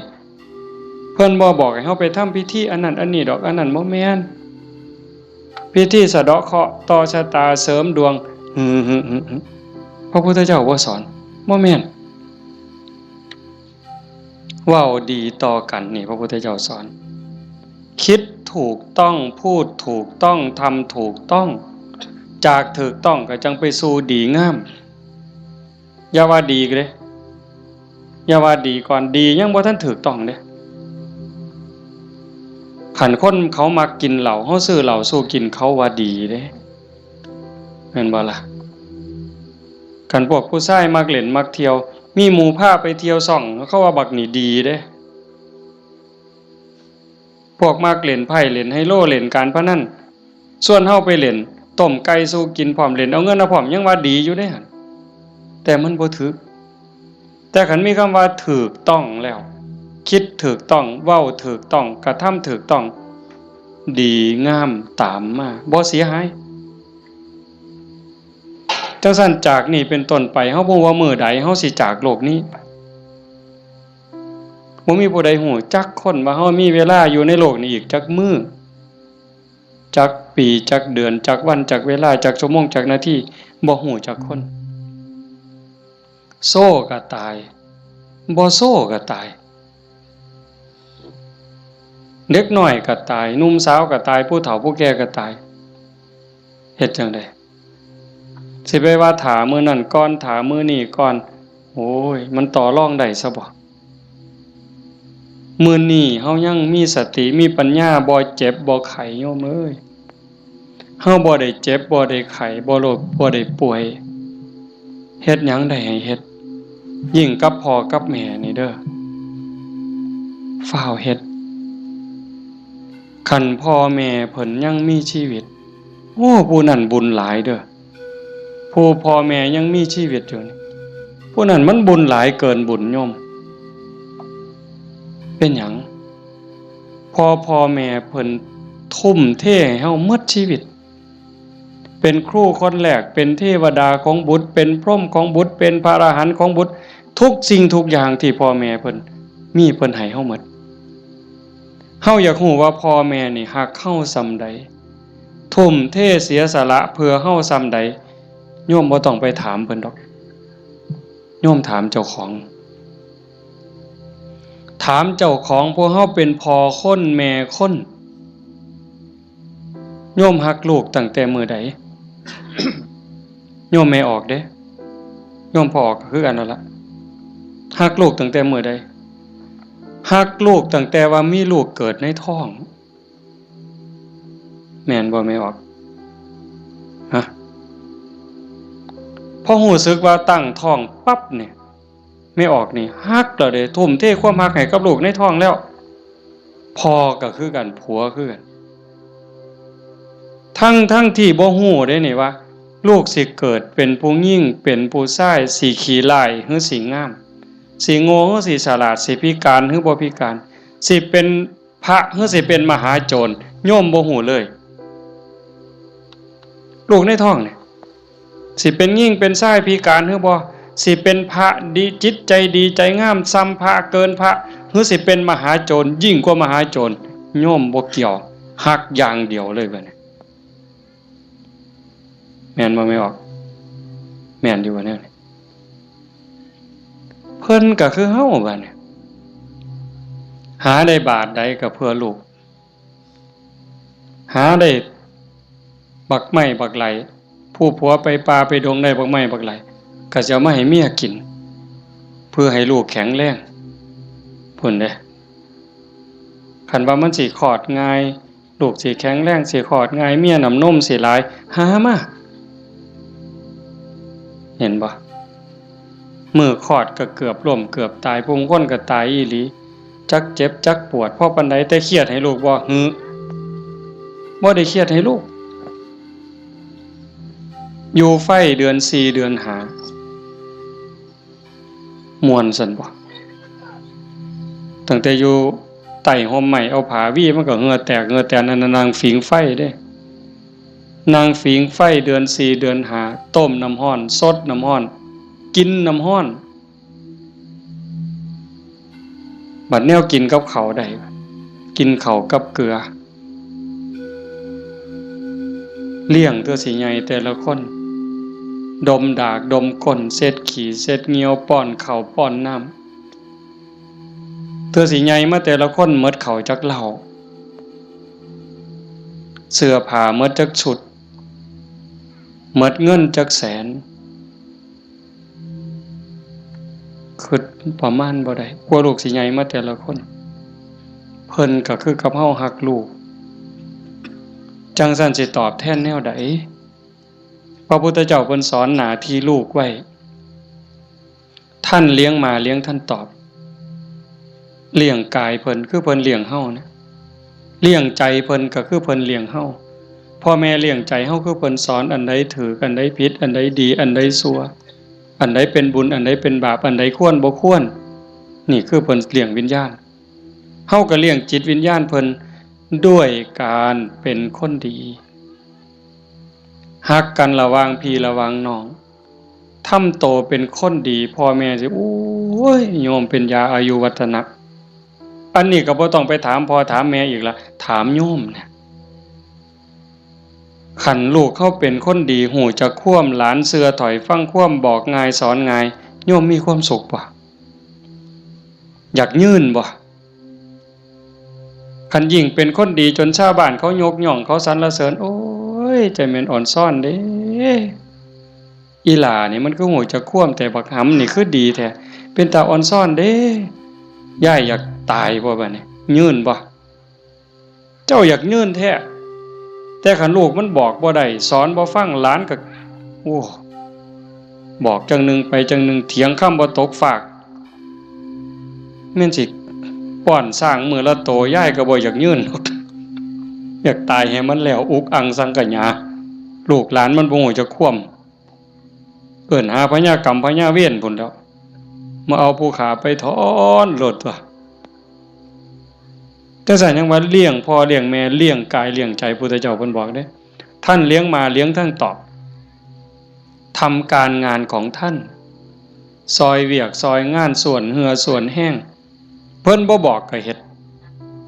เพิ่นบ่บอกให้เฮาไปทำพิธีอันนั้นอันนี้ดอกอันนั้นบ่แม่นพิธีสะเดาะเคราะห์ต่อชะตาเสริมดวงพระพุทธเจ้าบ่สอนบ่แม่นเว้าดีต่อกันนี่พระพุทธเจ้าสอนคิดถูกต้องพูดถูกต้องทำถูกต้องจากถูกต้องก็จังไปสู่ดีงามอย่าว่าดีเด้อย่าว่าดีก่อนดียังบ่ทันถูกต้องเด้คันคนเขามักกินเหล้าเฮาซื้อเหล้าสู้กินเขาว่าดีเด้แม่นบ่ล่ะคันพวกผู้ชายมักเล่นมักเที่ยวมีหมู่พาไปเที่ยวซ่องเขาว่าบักนี่ดีเด้พวกมักเล่นไพ่เล่นไฮโลเล่นการพนันส่วนเฮาไปเล่น ต้มไก่สู้กินพร้อมเล่นเอาเงินเอาพร้อมยังว่าดีอยู่เด้หั่นแต่มันบ่ถูกแต่คันมีคำว่าถูกต้องแล้วคิดถูกต้องเว้าถูกต้องกระทำถูกต้องดีงามตามมาบ่เสียหายจังซั่นจากนี้เป็นต้นไปเฮาบ่ว่ามื้อใดเฮาสิจากโลกนี้บ่มีผู้ใดฮู้จักคนว่าเฮามีเวลาอยู่ในโลกนี้อีกจักมื้อจักปีจักเดือนจักวันจักเวลาจักชั่วโมงจักนาทีบ่ฮู้จักคนโซ่ก็ตายบ่โซ่ก็ตายเด็กน้อยก็ตายหนุ่มสาวก็ตายผู้เฒ่าผู้แก่ก็ตายเฮ็ดจังได๋สิไปว่าถามื้อนั้นก่อนถามื้อนี้ก่อนโอ้ยมันต่อรองได้ซะบ่มื้อนี้เฮายังมีสติมีปัญญาบ่เจ็บบ่ไข้โยมเอ้ยเฮาบ่ได้เจ็บบ่ได้ไข้บ่โรคบ่ได้ป่วยเฮ็ดหยังได้ให้เฮ็ดยิ่งกับพ่อกับแม่นี่เด้อฟ้าวเฮ็ดคันพ่อแม่เพิ่นยังมีชีวิตโอ้ผู้นั้นบุญหลายเด้อผู้พ่อแม่ยังมีชีวิตอยู่นี่ผู้นั้นมันบุญหลายเกินบุญโยมเป็นหยังพ่อแม่เพิ่นทุ่มเทให้เฮาหมดชีวิตเป็นครูคนแรกเป็นเทวดาของบุตรเป็นพรหมของบุตรเป็นพระอรหันต์ของบุตรทุกสิ่งทุกอย่างที่พ่อแม่เพิ่นมีเพิ่นให้เฮาหมดเฮาอยากรู้ว่าพ่อแม่นี่ฮักเฮาส่ำใดทุ่มเทเสียสละเพื่อเฮาส่ำใดโยมบ่ต้องไปถามเพิ่นดอกโยมถามเจ้าของถามเจ้าของพวกเฮาเป็นพ่อคนแม่คนโยมฮักลูกตั้งแต่มื้อใด โยมไม่ออกเด้โยมพอออกก็คือกันนั่นล่ะฮักลูกตั้งแต่มื้อใดฮักลูกตั้งแต่ว่ามีลูกเกิดในท้องแม่นบ่ไม่ออกฮะพอรู้สึกว่าตั้งท้องปั๊บเนี่ยไม่ออกนี่ฮักแล้วเด้ทุ่มเทความฮักให้กับลูกในท้องแล้วพ่อก็คือกันผัวคือกันทั้งที่บ่ฮู้ได้นี่ว่าลูกสิเกิดเป็นผู้หญิงเป็นผู้ชายสิขี้ร้ายหรือสิงามสิโง่หรือสิฉลาดสิพิการหรือบ่พิการสิเป็นพระหรือสิเป็นมหาโจรโยมบ่ฮู้เลยลูกในท้องนี่สิเป็นหญิงเป็นชายพิการหรือบ่สิเป็นพระดีจิตใจดีใจงามซ้ำพระเกินพระหรือสิเป็นมหาโจรยิ่งกว่ามหาโจรโยมบ่เกี่ยวฮักอย่างเดียวเลยบัดนี้แม่นบ่ไม่ออกแม่นอยู่ว่าแนวนี้เพิ่นก็คือเฮาบัดนี้หาได้บาทใดก็เพื่อลูกหาได้บักไม้บักไหลผู้ผัวไปป่าไปดงได้บักไม้บักไหลก็จะเอามาให้เมียกินเพื่อให้ลูกแข็งแรงพุ่นเด้คันว่ามันสิคลอดง่ายลูกสิแข็งแรงสิคลอดง่ายเมียน้ำนมสิหลายหามาเห็นบ่มือคลอดก็เกือบล้มเกือบตายผู้คนก็ตายอีหลีจักเจ็บจักปวดพอปานใดแต่เครียดให้ลูกบ่บ่ได้เครียดให้ลูกอยู่ไฟเดือน4เดือน5ม่วนซั่นบ่ตั้งแต่อยู่ใต้ห่มไม้เอาผ้าวี่มันก็เหงื่อแตกเหงื่อแตนนั่นนางฝิงไฟเด้นางฝิงไฟเดือน4เดือน5ต้มน้ำร้อนสดน้ำร้อนกินน้ำร้อนบัดแนวกินกับข้าวได้กินข้าวกับเกลือเลี้ยงตัวสิใหญ่แต่ละคนดมดากดมก้นเช็ดขี้เช็ดเหงียวป้อนข้าวป้อนน้ำตัวสิใหญ่มาแต่ละคนหมดข้าวจักเหล้าเสื้อผ้าหมดจักชุดหมดเงินจักแสนคือประมาณบ่ได้กลัวลูกสิใหญ่มาแต่ละคนเพิ่นก็คือกับเฮาฮักลูกจังซั่นสิตอบแทนแนวใดพระพุทธเจ้าเพิ่นสอนหน้าที่ลูกไว้ท่านเลี้ยงมาเลี้ยงท่านตอบเลี้ยงกายเพิ่นคือเพิ่นเลี้ยงเฮานะเลี้ยงใจเพิ่นก็คือเพิ่นเลี้ยงเฮาพ พ่อแม่เลี้ยงใจเฮาคือเพิ่นสอนอันใดถูกอันใดผิดอันใดดีอันใดชั่วอันใดเป็นบุญอันใดเป็นบาปอันใดควรบ่ควรนี่คือเพิ่นเลี้ยงวิญญาณเฮาก็เลี้ยงจิตวิญญาณเพิ่นด้วยการเป็นคนดีฮักกันระหว่างพี่ระหว่างน้องทำโตเป็นคนดีพ่อแม่สิโอ้ยโยมเป็นยาอายุวัฒนะอันนี้ก็บ่ต้องไปถามพ่อถามแม่อีกละถามโยมเนี่ยขันลูกเขาเป็นคนดีหูจะคว่ำหลานเสือถอยฟังคว่ำบอกง่ายสอนง่ายโยมมีความสุขบ่อยากยื่นบ่ขันยิ่งเป็นคนดีจนชาวบ้านเขายกย่องเขาสรรเสริญโอ้ยใจแม่นอ่อนซ่อนเด้อีหล่านี่มันก็หูจะคว่ำแต่บักหำนี่คือดีแท้เป็นตาอ่อนซ่อนเด้ย่ายอยากตายบ่บัดนี้ยื่นบ่เจ้าอยากยื่นแท้แต่ขันลูกมันบอกบ่ได้สอนบ่ฟังหลานก็โอ้บอกจังหนึ่งไปจังหนึ่งเถียงคำบ่ตกฝากแม่นสิป้อนสร้างมือละโตย่ายก็บ่อยากยื่นอยากตายให้มันแล้วอุกอังสังกะหยาลูกหลานมันบ่ฮู้จะคว่ำเอิ้นหาพญากรรมพญาเวรพุ่นแล้วมาเอาผู้ขาไปถอนโลดตัวแต่สั่นยังว่าเลี้ยงพ่อเลี้ยงแม่เลี้ยงกายเลี้ยงใจพุทธเจ้าเพิ่นบอกเด้ท่านเลี้ยงมาเลี้ยงท่านตอบทำการงานของท่านซอยเวียกซอยงานส่วนเหือส่วนแห้งเพิ่นบ่บอกก็เฮ็ด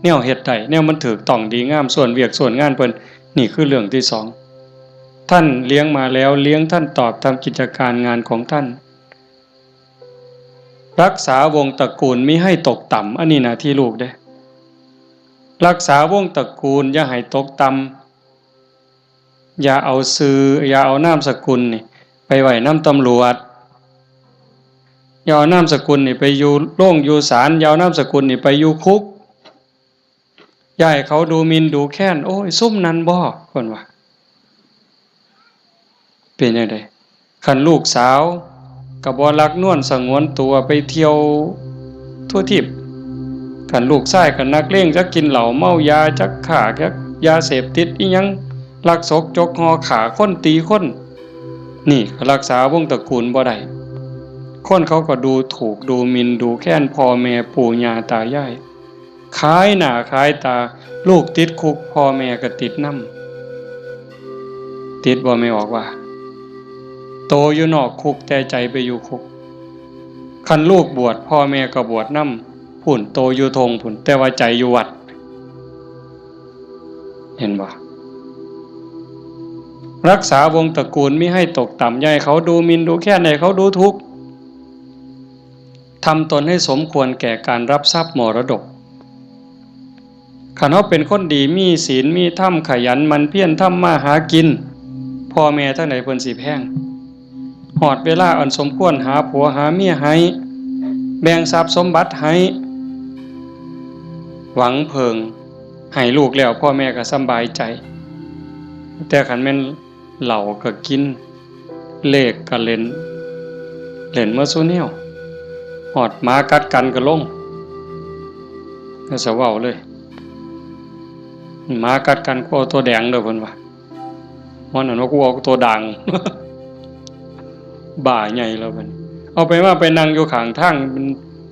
แนวเฮ็ดได้แนวมันถูกต้องดีงามส่วนเวียกส่วนงานเพิ่นนี่คือเรื่องที่สองท่านเลี้ยงมาแล้วเลี้ยงท่านตอบตามกิจการงานของท่านรักษาวงตระกูลมิให้ตกต่ำอันนี้หน้าที่ลูกเด้รักษาวงตระกูลอย่าให้ตกต่ำอย่าเอาชื่ออย่าเอานามสกุลนี่ไปไว้นำตำรวจอย่าเอานามสกุลนี่ไปอยู่โรงอยู่ศาลอย่าเอานามสกุลนี่ไปอยู่คุกอย่าให้เขาดูหมิ่นดูแค้นโอ้ยซุ่มนั้นบ่เพิ่นว่าเป็นจังได๋คันลูกสาวก็บ่รักนวลสงวนตัวไปเที่ยวทั่วทิพย์คันลูกชายก็นักเลงจักกินเหล้าเมายาจักฆ่าจักยาเสพติดอีหยังลักศกจกหอขาคนตีคนนี่ก็รักษาวงตระกูลบ่ได้คนเขาก็ดูถูกดูหมิ่นดูแค้นพ่อแม่ปู่ย่าตายายขายหน้าขายตาลูกติดคุกพ่อแม่ก็ติดนำติดบ่ไม่ออกว่าโตอยู่นอกคุกแต่ใจไปอยู่คุกคันลูกบวชพ่อแม่ก็บวชนำพุ่นโตอยู่ทงพุ่นแต่ว่าใจอยู่วัดเห็นบ่รักษาวงตระกูลมิให้ตกต่ำอย่าให้เขาดูหมิ่นดูแค้นให้เขาดูทุกข์ทำตนให้สมควรแก่การรับทรัพย์มรดกคันเฮาเป็นคนดีมีศีลมีธรรมขยันมันเพียรทำมาหากินพ่อแม่ทั้งหลายเพิ่นสิแพงฮอดเวลาอันสมควรหาผัวหาเมียให้แบ่งทรัพย์สมบัติให้หวังเพิงให้ลูกแล้วพ่อแม่ก็สำบายใจแต่คันแม่นเหล้าก็กินเลขก็เล่นมาซุแนวฮอดหมากัดกันก็ลงก็สะเว้าเลยหมากัดกันก็เอาตัวแดงเด้อเพิ่นว่ามันนั่นว่ากูเอาตัวด่าง บ่าใหญ่แล้วมันเอาไปว่าไปนั่งอยู่ข้างทาง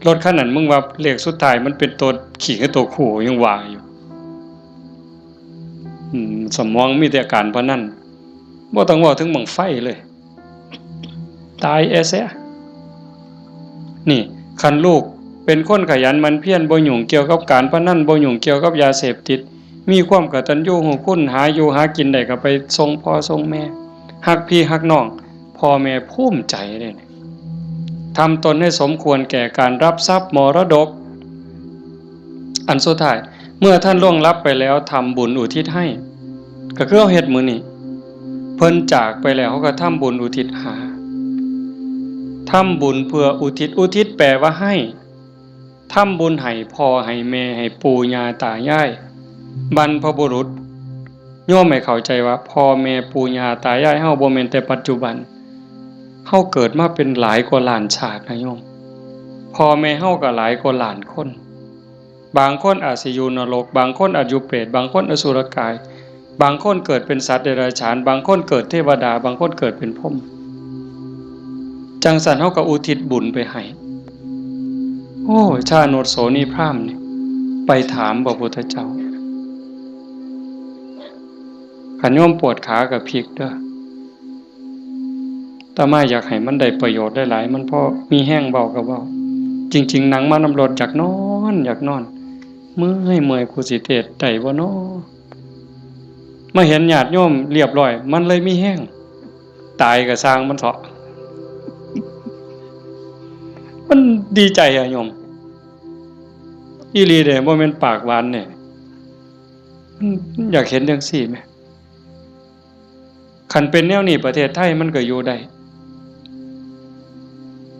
รถคันนั้นมึงว่าเลขสุดท้ายมันเป็นตัวขี่กับตัวขู่ยังว่าอยู่สมองมีแต่การพนันบ่ต้องว่าถึงบังไฟเลยตายเสียนี่คันลูกเป็นคนขยันมันเพียรบ่ยุ่งเกี่ยวกับการพนันบ่ยุ่งเกี่ยวกับยาเสพติดมีความกตัญญูรู้คุณหาอยู่หากินได้ก็ไปส่งพ่อส่งแม่ฮักพี่ฮักน้องพ่อแม่ภูมิใจเลยทำตนให้สมควรแก่การรับทรัพย์มรดกอันสุดท้ายเมื่อท่านล่วงลับไปแล้วทำบุญอุทิศให้ก็คือเอาเฮ็ดมื้อนี้เพิ่นจากไปแล้วเขาก็ทำบุญอุทิศหาทำบุญเพื่ออุทิศแปลว่าให้ทำบุญให้พ่อให้แม่ให้ปู่ย่าตายายบรรพบุรุษโยมไม่เข้าใจว่าพ่อแม่ปู่ย่าตายายเฮาบ่แม่นแต่ปัจจุบันเฮาเกิดมาเป็นหลายกว่าล้านชาตินะโยมพ่อแม่เฮาก็หลายกว่าล้านคนบางคนอาจสิอยู่นรกบางคนอาจอยู่เปรตบางคนอสุรกาย บางคนเกิดเป็นสัตว์เดรัจฉานบางคนเกิดเทวดาบางคนเกิดเป็นพรหมจังสันเฮาก็อุทิศบุญไปให้โอ้ชาโนดโสนีพราหมณ์นี่ไปถามพระพุทธเจ้าขันโยมปวดขากับพริกเด้อแต่มาอยากให้มันได้ประโยชน์ได้หลายมันพอมีแห้งเบากับเบาจริงๆหนังมานำรดอยากนอนเมื่อยกูสิเทศได้บ่น้อมาเห็นญาติโยมเรียบร้อยมันเลยมีแห้งตายก็สร้างมันเถาะมันดีใจอะโยมอีหลีเด้บ่แม่นปากหวานเนี่ยอยากเห็นจังซี่แหมคันเป็นแนวนี้ประเทศไทยมันก็อยู่ได้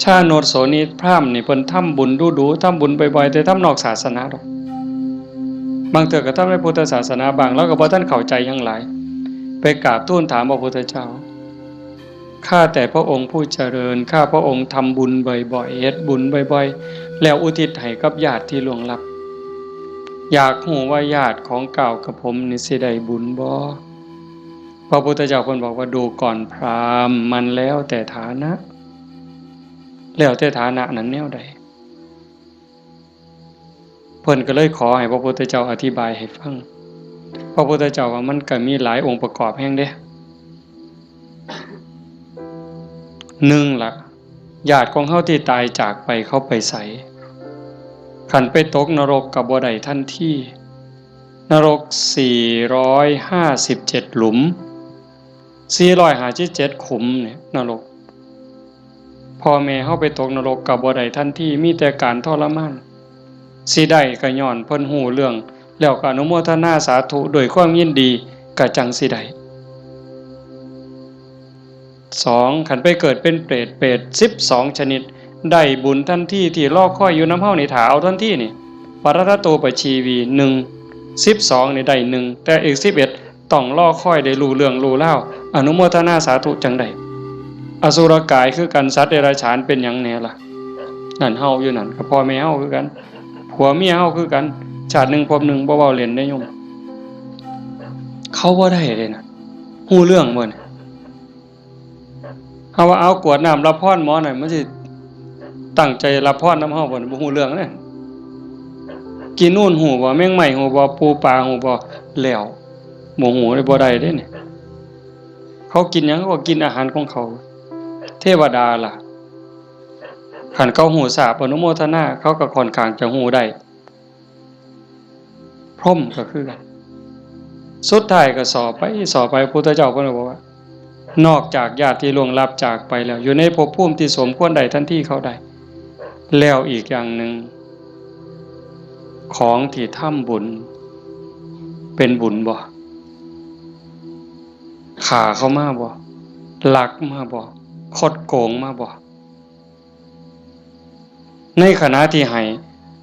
ชาโนดโสนีพราหมณ์นี่เพิ่นทำบุญดูๆทำบุญบ่อยๆแต่ทำนอกศาสนาดอกบางเทื่อก็ทำในพุทธศาสนาบางแล้วก็บ่ทันเข้าใจหยังหลายไปกราบทูลถามพระพุทธเจ้าข้าแต่พระองค์ผู้เจริญข้าพระองค์ทำบุญบ่อยๆเฮ็ดบุญบ่อยๆแล้วอุทิศให้กับญาติที่ล่วงลับอยากรู้ว่าญาติของเก่ากับผมนี่สิได้บุญบ่พระพุทธเจ้าเพิ่นบอกว่าดูก่อนพราหมณ์มันแล้วแต่ฐานะแล้วแต่ฐานะนั้นแนวใดเพิ่นก็เลยขอให้พระพุทธเจ้าอธิบายให้ฟังพระพุทธเจ้าว่ามันก็มีหลายองค์ประกอบแห่งเด้1ล่ะญาติของเฮาที่ตายจากไปเขาไปไสคันไปตกนรกก็บ่ได้ทันทีนรก457หลุม457ขุมเนี่ยนรกพ่อแม่เฮาไปตกนรกก็บ่ได้ทันทีมีแต่การทรมานสิได้ก็ย้อนเพิ่นฮู้เรื่องแล้วก็อนุโมทนาสาธุโดยความยินดีก็จังสิได้2คันไปเกิดเป็นเปรต12ชนิดได้บุญทันทีที่รอคอยอยู่นำเฮานี่ถ้าเอาทันทีนี่ปรตโตปชีวี1 12นี่ได้1แต่อีก11ต้องรอคอยได้รู้เรื่องรู้ราวอนุโมทนาสาธุจังได๋อสุรกายคือกันสัตว์เดรัจฉานเป็นหยังแน่ล่ะนั่นเฮาอยู่นั่นก็พ่อแม่เฮาคือกันผัวเมียเฮาคือกันชาติหนึ่งพบหนึ่งบ่เว้าเล่นได้โยมเขาบ่ได้เลยนะฮู้เรื่องบ่เนี่ยเฮาว่าเอากวดน้ำรับพรหมอหน่อยมันสิตั้งใจรับพรนำเฮาบ่บ่ฮู้เรื่องเด้กินนู่นฮู้บ่แมงไหม้ฮู้บ่ปูปลาฮู้บ่แล้วบ่ฮู้ได้บ่ได้เด้เนี่ยเขากินหยังเขาก็กินอาหารของเขาเทวดาล่ะคันเขาฮู้ทราบอนุโมทนาเขาก็ค่อนข้างจะฮู้ได้พรหมก็คือกันสุดท้ายก็สอบไปพุทธเจ้าเพิ่นบอกว่านอกจากญาติที่ล่วงลับจากไปแล้วอยู่ในภพภูมิที่สมควรได้ทันทีเขาได้แล้วอีกอย่างหนึ่งของที่ทำบุญเป็นบุญบ่ฆ่าเขามาบ่ลักมาบ่คดโกงมาบ่ในขณะที่ให้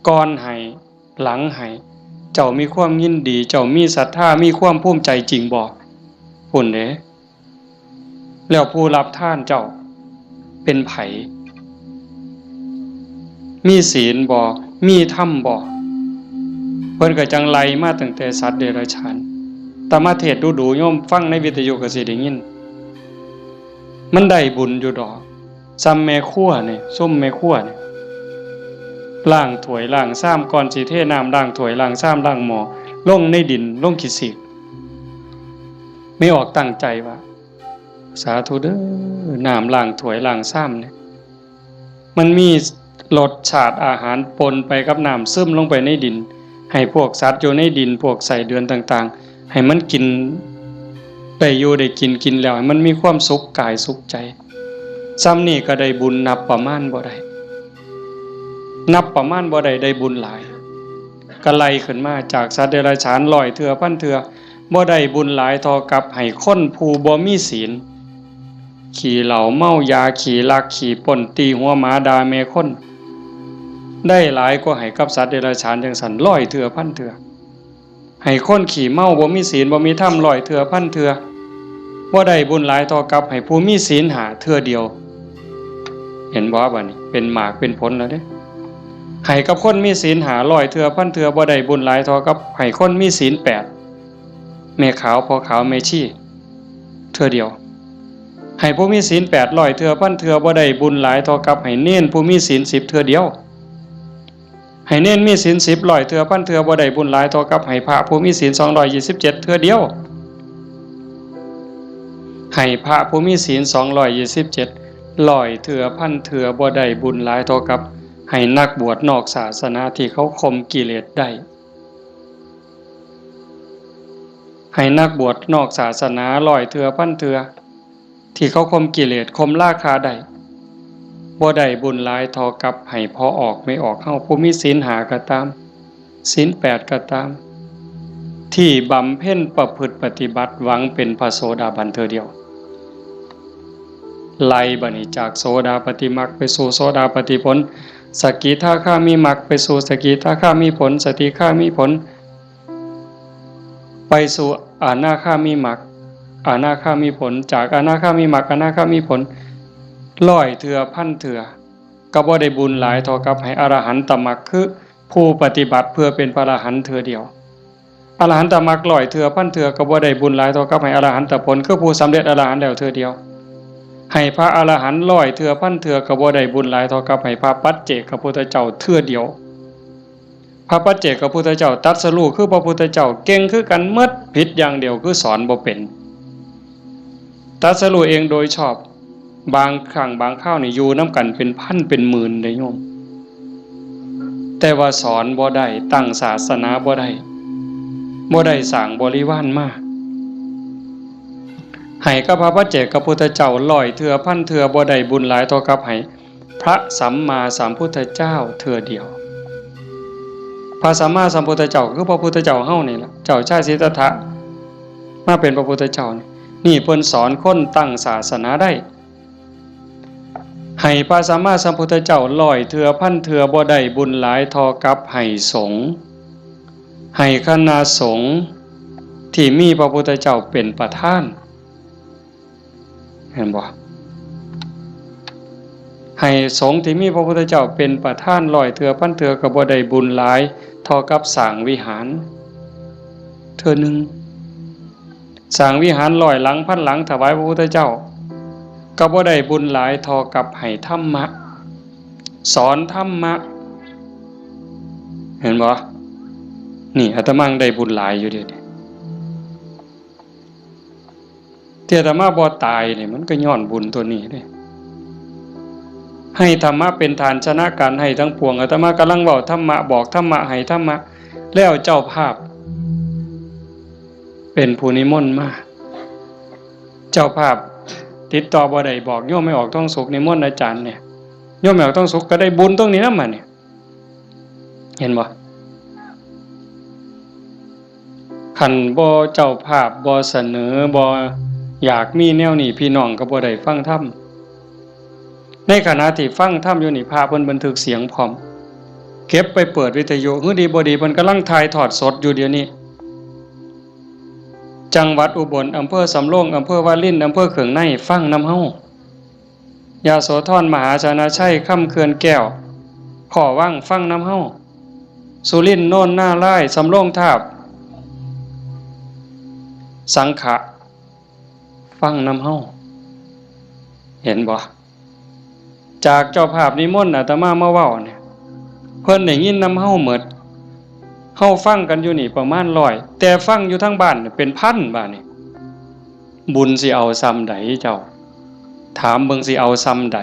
ก่อนให้หลังให้เจ้ามีความยินดีเจ้ามีศรัทธามีความภูมิใจจริงบ่พุ่นเด้แล้วผู้รับทานเจ้าเป็นไผมีศีลบ่มีธรรมบ่เพิ่นก็จังไล่มาตั้งแต่สัตว์เดรัจฉานแต่มาเทศน์ดูๆโยมฟังในวิทยุก็สิได้ยินมันได้บุญอยู่ดอกซ้ำแม่ครัวนี่ส้มแม่ครัวนี่ล้างถ้วยล้างชามก่อนสิเทน้ำล้างถ้วยล้างชามล้างหม้อลงในดินลงขี้สิกไม่ออกตั้งใจว่าสาธุเด้อน้ำล้างถ้วยล้างชามเนี่ยมันมีรสชาติอาหารปนไปกับน้ำซึมลงไปในดินให้พวกสัตว์อยู่ในดินพวกไส้เดือนต่างๆให้มันกินได้อยู่ได้กินแล้วให้มันมีความสุขกายสุขใจซ้ำนี่ก็ได้บุญนับประมาณบ่ได้ได้บุญหลายก็ไล่ขึ้นมาจากสัตว์เดรัจฉาน100เทื่อพันเทื่อบ่ได้บุญหลายเท่ากับให้คนผู้บ่มีศีลขี่เหล้าเมายาขี่ลักขี่ป่นตีหัวหมาด่าแม่คนได้หลายกว่าให้กับสัตว์เดรัจฉานจังซั่น100เทื่อพันเทื่อให้คนขี่เมาบ่มีศีลบ่มีธรรม100เทื่อพันเทื่อบ่ได้บุญหลายเท่ากับให้ผู้มีศีล5เทื่อเดียวเห็นบ่บัดนี้เป็นหมากเป็นผลแล้วเด้ให้กับคนมีศีล500เทื่อพันเทื่อบ่ได้บุญหลายเท่ากับให้คนมีศีล8 แม่ขาวพ่อขาวแม่ชีเทื่อเดียวให้ผู้มีศีล800เทื่อพันเทื่อบ่ได้บุญหลายเท่ากับให้เน้นผู้มีศีล10เทื่อเดียวให้เน้นมีศีล10ร้อยเทื่อพันเทื่อบ่ได้บุญหลายเท่ากับให้พระผู้มีศีล227เทื่อเดียวให้พระผู้มีศีล227ร้อยเทื่อพันเทื่อบ่ได้บุญหลายเท่ากับให้นักบวชนอกศาสนาที่เขาข่มกิเลสได้ให้นักบวชนอกศาสนาร้อยเทื่อพันเทื่อที่เขาข่มกิเลสข่มราคะได้บ่ได้บุญหลายเท่ากับให้พอออกไม่ออกเฮาผู้มีศีล5ก็ตามศีล8ก็ตามที่บำเพ็ญประพฤติปฏิบัติหวังเป็นพระโสดาบันเทื่อเดียวไล่บัดนี้จากโสดาปัตติมรรคไปสู่โสดาปัตติผลสกิทาคามีมรรคไปสู่สกิทาคามีผลสติคามีผลไปสู่อนาคามีมรรคอนาคามีผลจากอนาคามีมรรคอนาคามีผลร้อยเทื่อพันเทื่อก็บ่ได้บุญหลายเท่ากับให้อรหันตมรรคคือผู้ปฏิบัติเพื่อเป็นพระอรหันต์เทื่อเดียวอรหันตมรรคร้อยเทื่อพันเทื่อก็บ่ได้บุญหลายเท่ากับให้อรหันตผลคือผู้สำเร็จอรหันต์แล้วเทื่อเดียวให้พระอรหันต์ร้อยเทื่อพันเทื่อก็บ่ได้บุญหลายเท่ากับให้พระปัจเจกพุทธเจ้าเทื่อเดียวพระปัจเจกพุทธเจ้าตรัสรู้คือพระพุทธเจ้าเก่งคือกันหมดผิดอย่างเดียวคือสอนบ่เป็นตรัสรู้เองโดยชอบบางครั้งบางคราวนี่อยู่น้ำกันเป็นพันเป็นหมื่นเลยโยมแต่ว่าสอนบ่ได้ตั้งศาสนาบ่ได้สร้างบริวารมาให้กับพระปัจเจกพุทธเจ้าร้อยเทื่อพันเทื่อบ่ได้บุญหลายเท่ากับให้พระสัมมาสัมพุทธเจ้าเทื่อเดียวพระสัมมาสัมพุทธเจ้าคือพระพุทธเจ้าเฮานี่ล่ะเจ้าชายสิทธัตถะมาเป็นพระพุทธเจ้านี่เพิ่นสอนคนตั้งศาสนาได้ให้พระสัมมาสัมพุทธเจ้าร้อยเทื่อพันเทื่อบ่ได้บุญหลายเท่ากับให้สงฆ์ให้คณะสงฆ์ที่มีพระพุทธเจ้าเป็นประธานเห็นบ่ให้สงฆ์ที่มีพระพุทธเจ้าเป็นประธานร้อยเทื่อพันเทื่อก็บ่ได้บุญหลายเท่ากับสร้างวิหารเทื่อนึงสร้างวิหารร้อยหลังพันหลังถวายพระพุทธเจ้าก็บ่ได้บุญหลายเท่ากับให้ธรรมะสอนธรรมะเห็นบ่นี่อาตมาได้บุญหลายอยู่เด้ที่อาตมาบ่ตายนี่มันก็ย้อนบุญตัวนี้เด้ให้ธรรมะเป็นฐานชนะการให้ทั้งปวงอาตมากำลังเว้าธรรมะบอกธรรมะให้ธรรมะแล้วเจ้าภาพเป็นผู้นิมนต์มาเจ้าภาพติดต่อบ่ได้บอกโยมไม่ออกท้องสุขนิมนต์อาจารย์เนี่ยโยมไม่ออกท้องสุขก็ได้บุญตรงนี้นำมาเนี่ยเห็นบ่คันบ่เจ้าภาพบ่เสนอบ่อยากมีแนวนี้พี่น้องก็บ่ได้ฟังธรรมในขณะที่ฟังธรรมอยู่นี่พระเพิ่นบันทึกเสียงพร้อมเก็บไปเปิดวิทยุฮือดีบ่ดีเพิ่นกำลังถ่ายทอดสดอยู่เดี๋ยวนี้จังหวัดอุบลอำเภอสำโรงอำเภอวารินอำเภอเขืองในฟังนำเฮายาโสธรมหาชนะชัยค่ำเขื่อนแก้วขอว่างฟังนำเฮาสุรินทร์โน่นหน้าไร่สำโรงทาบสังขะฟังนำเฮาเห็นบ่จากเจ้าภาพนิมนต์อาตมามาเว้าเนี่ยเพิ่นได้ยินนำเฮาหมดเฮาฟังกันอยู่นี่ประมาณ100แต่ฟังอยู่ทั้งบ้านเป็นพันบ้านนี่บุญสิเอาซ้ำใดเจ้าถามเบิ่งสิเอาซ้ำใด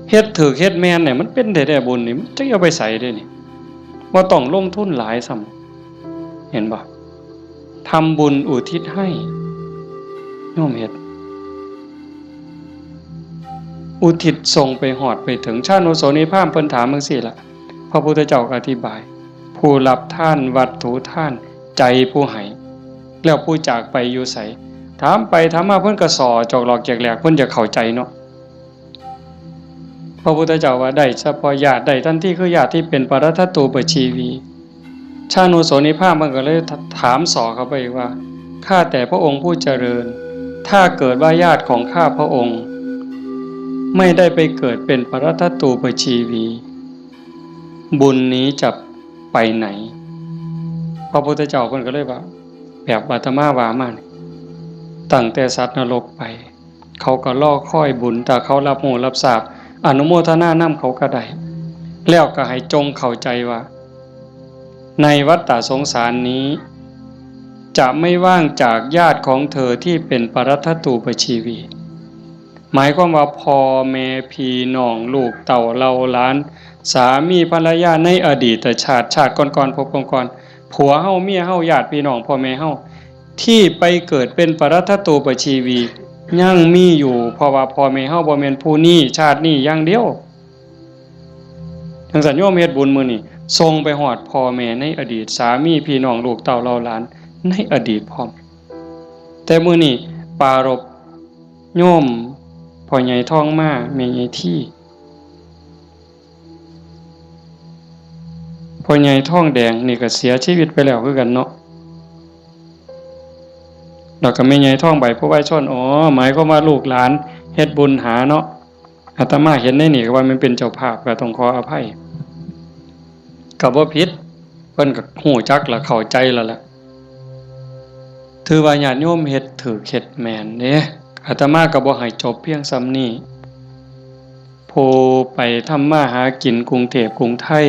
เฮ็ดถูกเฮ็ดแม่นเนี่ยมันเป็นได้บุญนี่มันจะเอาไปใส่ได้นี่บ่ต้องลงทุนหลายซ้ำเห็นบ่ทำบุญอุทิศให้โยมเฮ็ดอุทิศส่งไปหอดไปถึงชาโนโสนิพพานเพิ่นถามจังซี่ล่ะพระพุทธเจ้าอธิบายผู้รับท่านวัตถุท่านใจผู้ให้แล้วผู้จากไปอยู่ไสถามไปถามมาเพิ่นก็สอจอกหลอกแจกแหลกเพิ่นจะเข้าใจเนาะพระพุทธเจ้าว่าได้เฉพาะญาติได้ทันทีคือญาติที่เป็นปรัตถตูปชีวีชาโนโสนิพพานมันก็เลยถามสอเข้าไปว่าข้าแต่พระองค์ผู้เจริญถ้าเกิดว่าญาติของข้าพระองค์ไม่ได้ไปเกิดเป็นปรัตถตูปชีวีบุญนี้จะไปไหน พระพุทธเจ้าเพิ่นก็เลยว่าแบบอาตมาว่ามานี่ตั้งแต่สัตว์นรกไปเขาก็รอคอยบุญถ้าเขารับรู้รับทราบอนุโมทนานำเขาก็ได้แล้วก็ให้จงเข้าใจว่าในวัฏฏะสงสารนี้จะไม่ว่างจากญาติของเธอที่เป็นปรัตถตูปชีวีหมายความว่าพ่อแม่พี่น้องลูกเต่าเราหลานสามีภรรยาในอดีตชาติก่อนๆพบก่อนๆผัวเฮาเมียเฮาญาติพี่น้องพ่อแม่เฮาที่ไปเกิดเป็นปรัตถตูปชีวียังมีอยู่เพราะว่าพ่อแม่เฮาบ่แม่นผู้นี้ชาตินี้อย่างเดียวจังซั่นโยมเฮ็ดบุญมื้อนี้ส่งไปฮอดพ่อแม่ในอดีตสามีพี่น้องลูกเต่าเราหลานในอดีตพร้อมแต่มื้อนี้ปรารภโยมพ่อใหญ่ทองมาแม่ใหญ่ที่พ่อใหญ่ทองแดงนี่ก็เสียชีวิตไปแล้วคือกันเนาะแล้วก็แม่ใหญ่ทองใบผู้ไว้ชนหมายความว่าลูกหลานเฮ็ดบุญหาเนาะอาตมาเห็นในนี่ก็ว่ามันเป็นเจ้าภาพก็ต้องขออภัยก็บ่ผิดเพิ่นก็ฮู้จักและเข้าใจแล้วล่ะถือว่าญาติโยมเฮ็ดถูกเฮ็ดแม่นเด้อาตมาก็บ่ให้จบเพียงส่ำนี้ผู้ไปทำมาหากินกรุงเทพกรุงไทย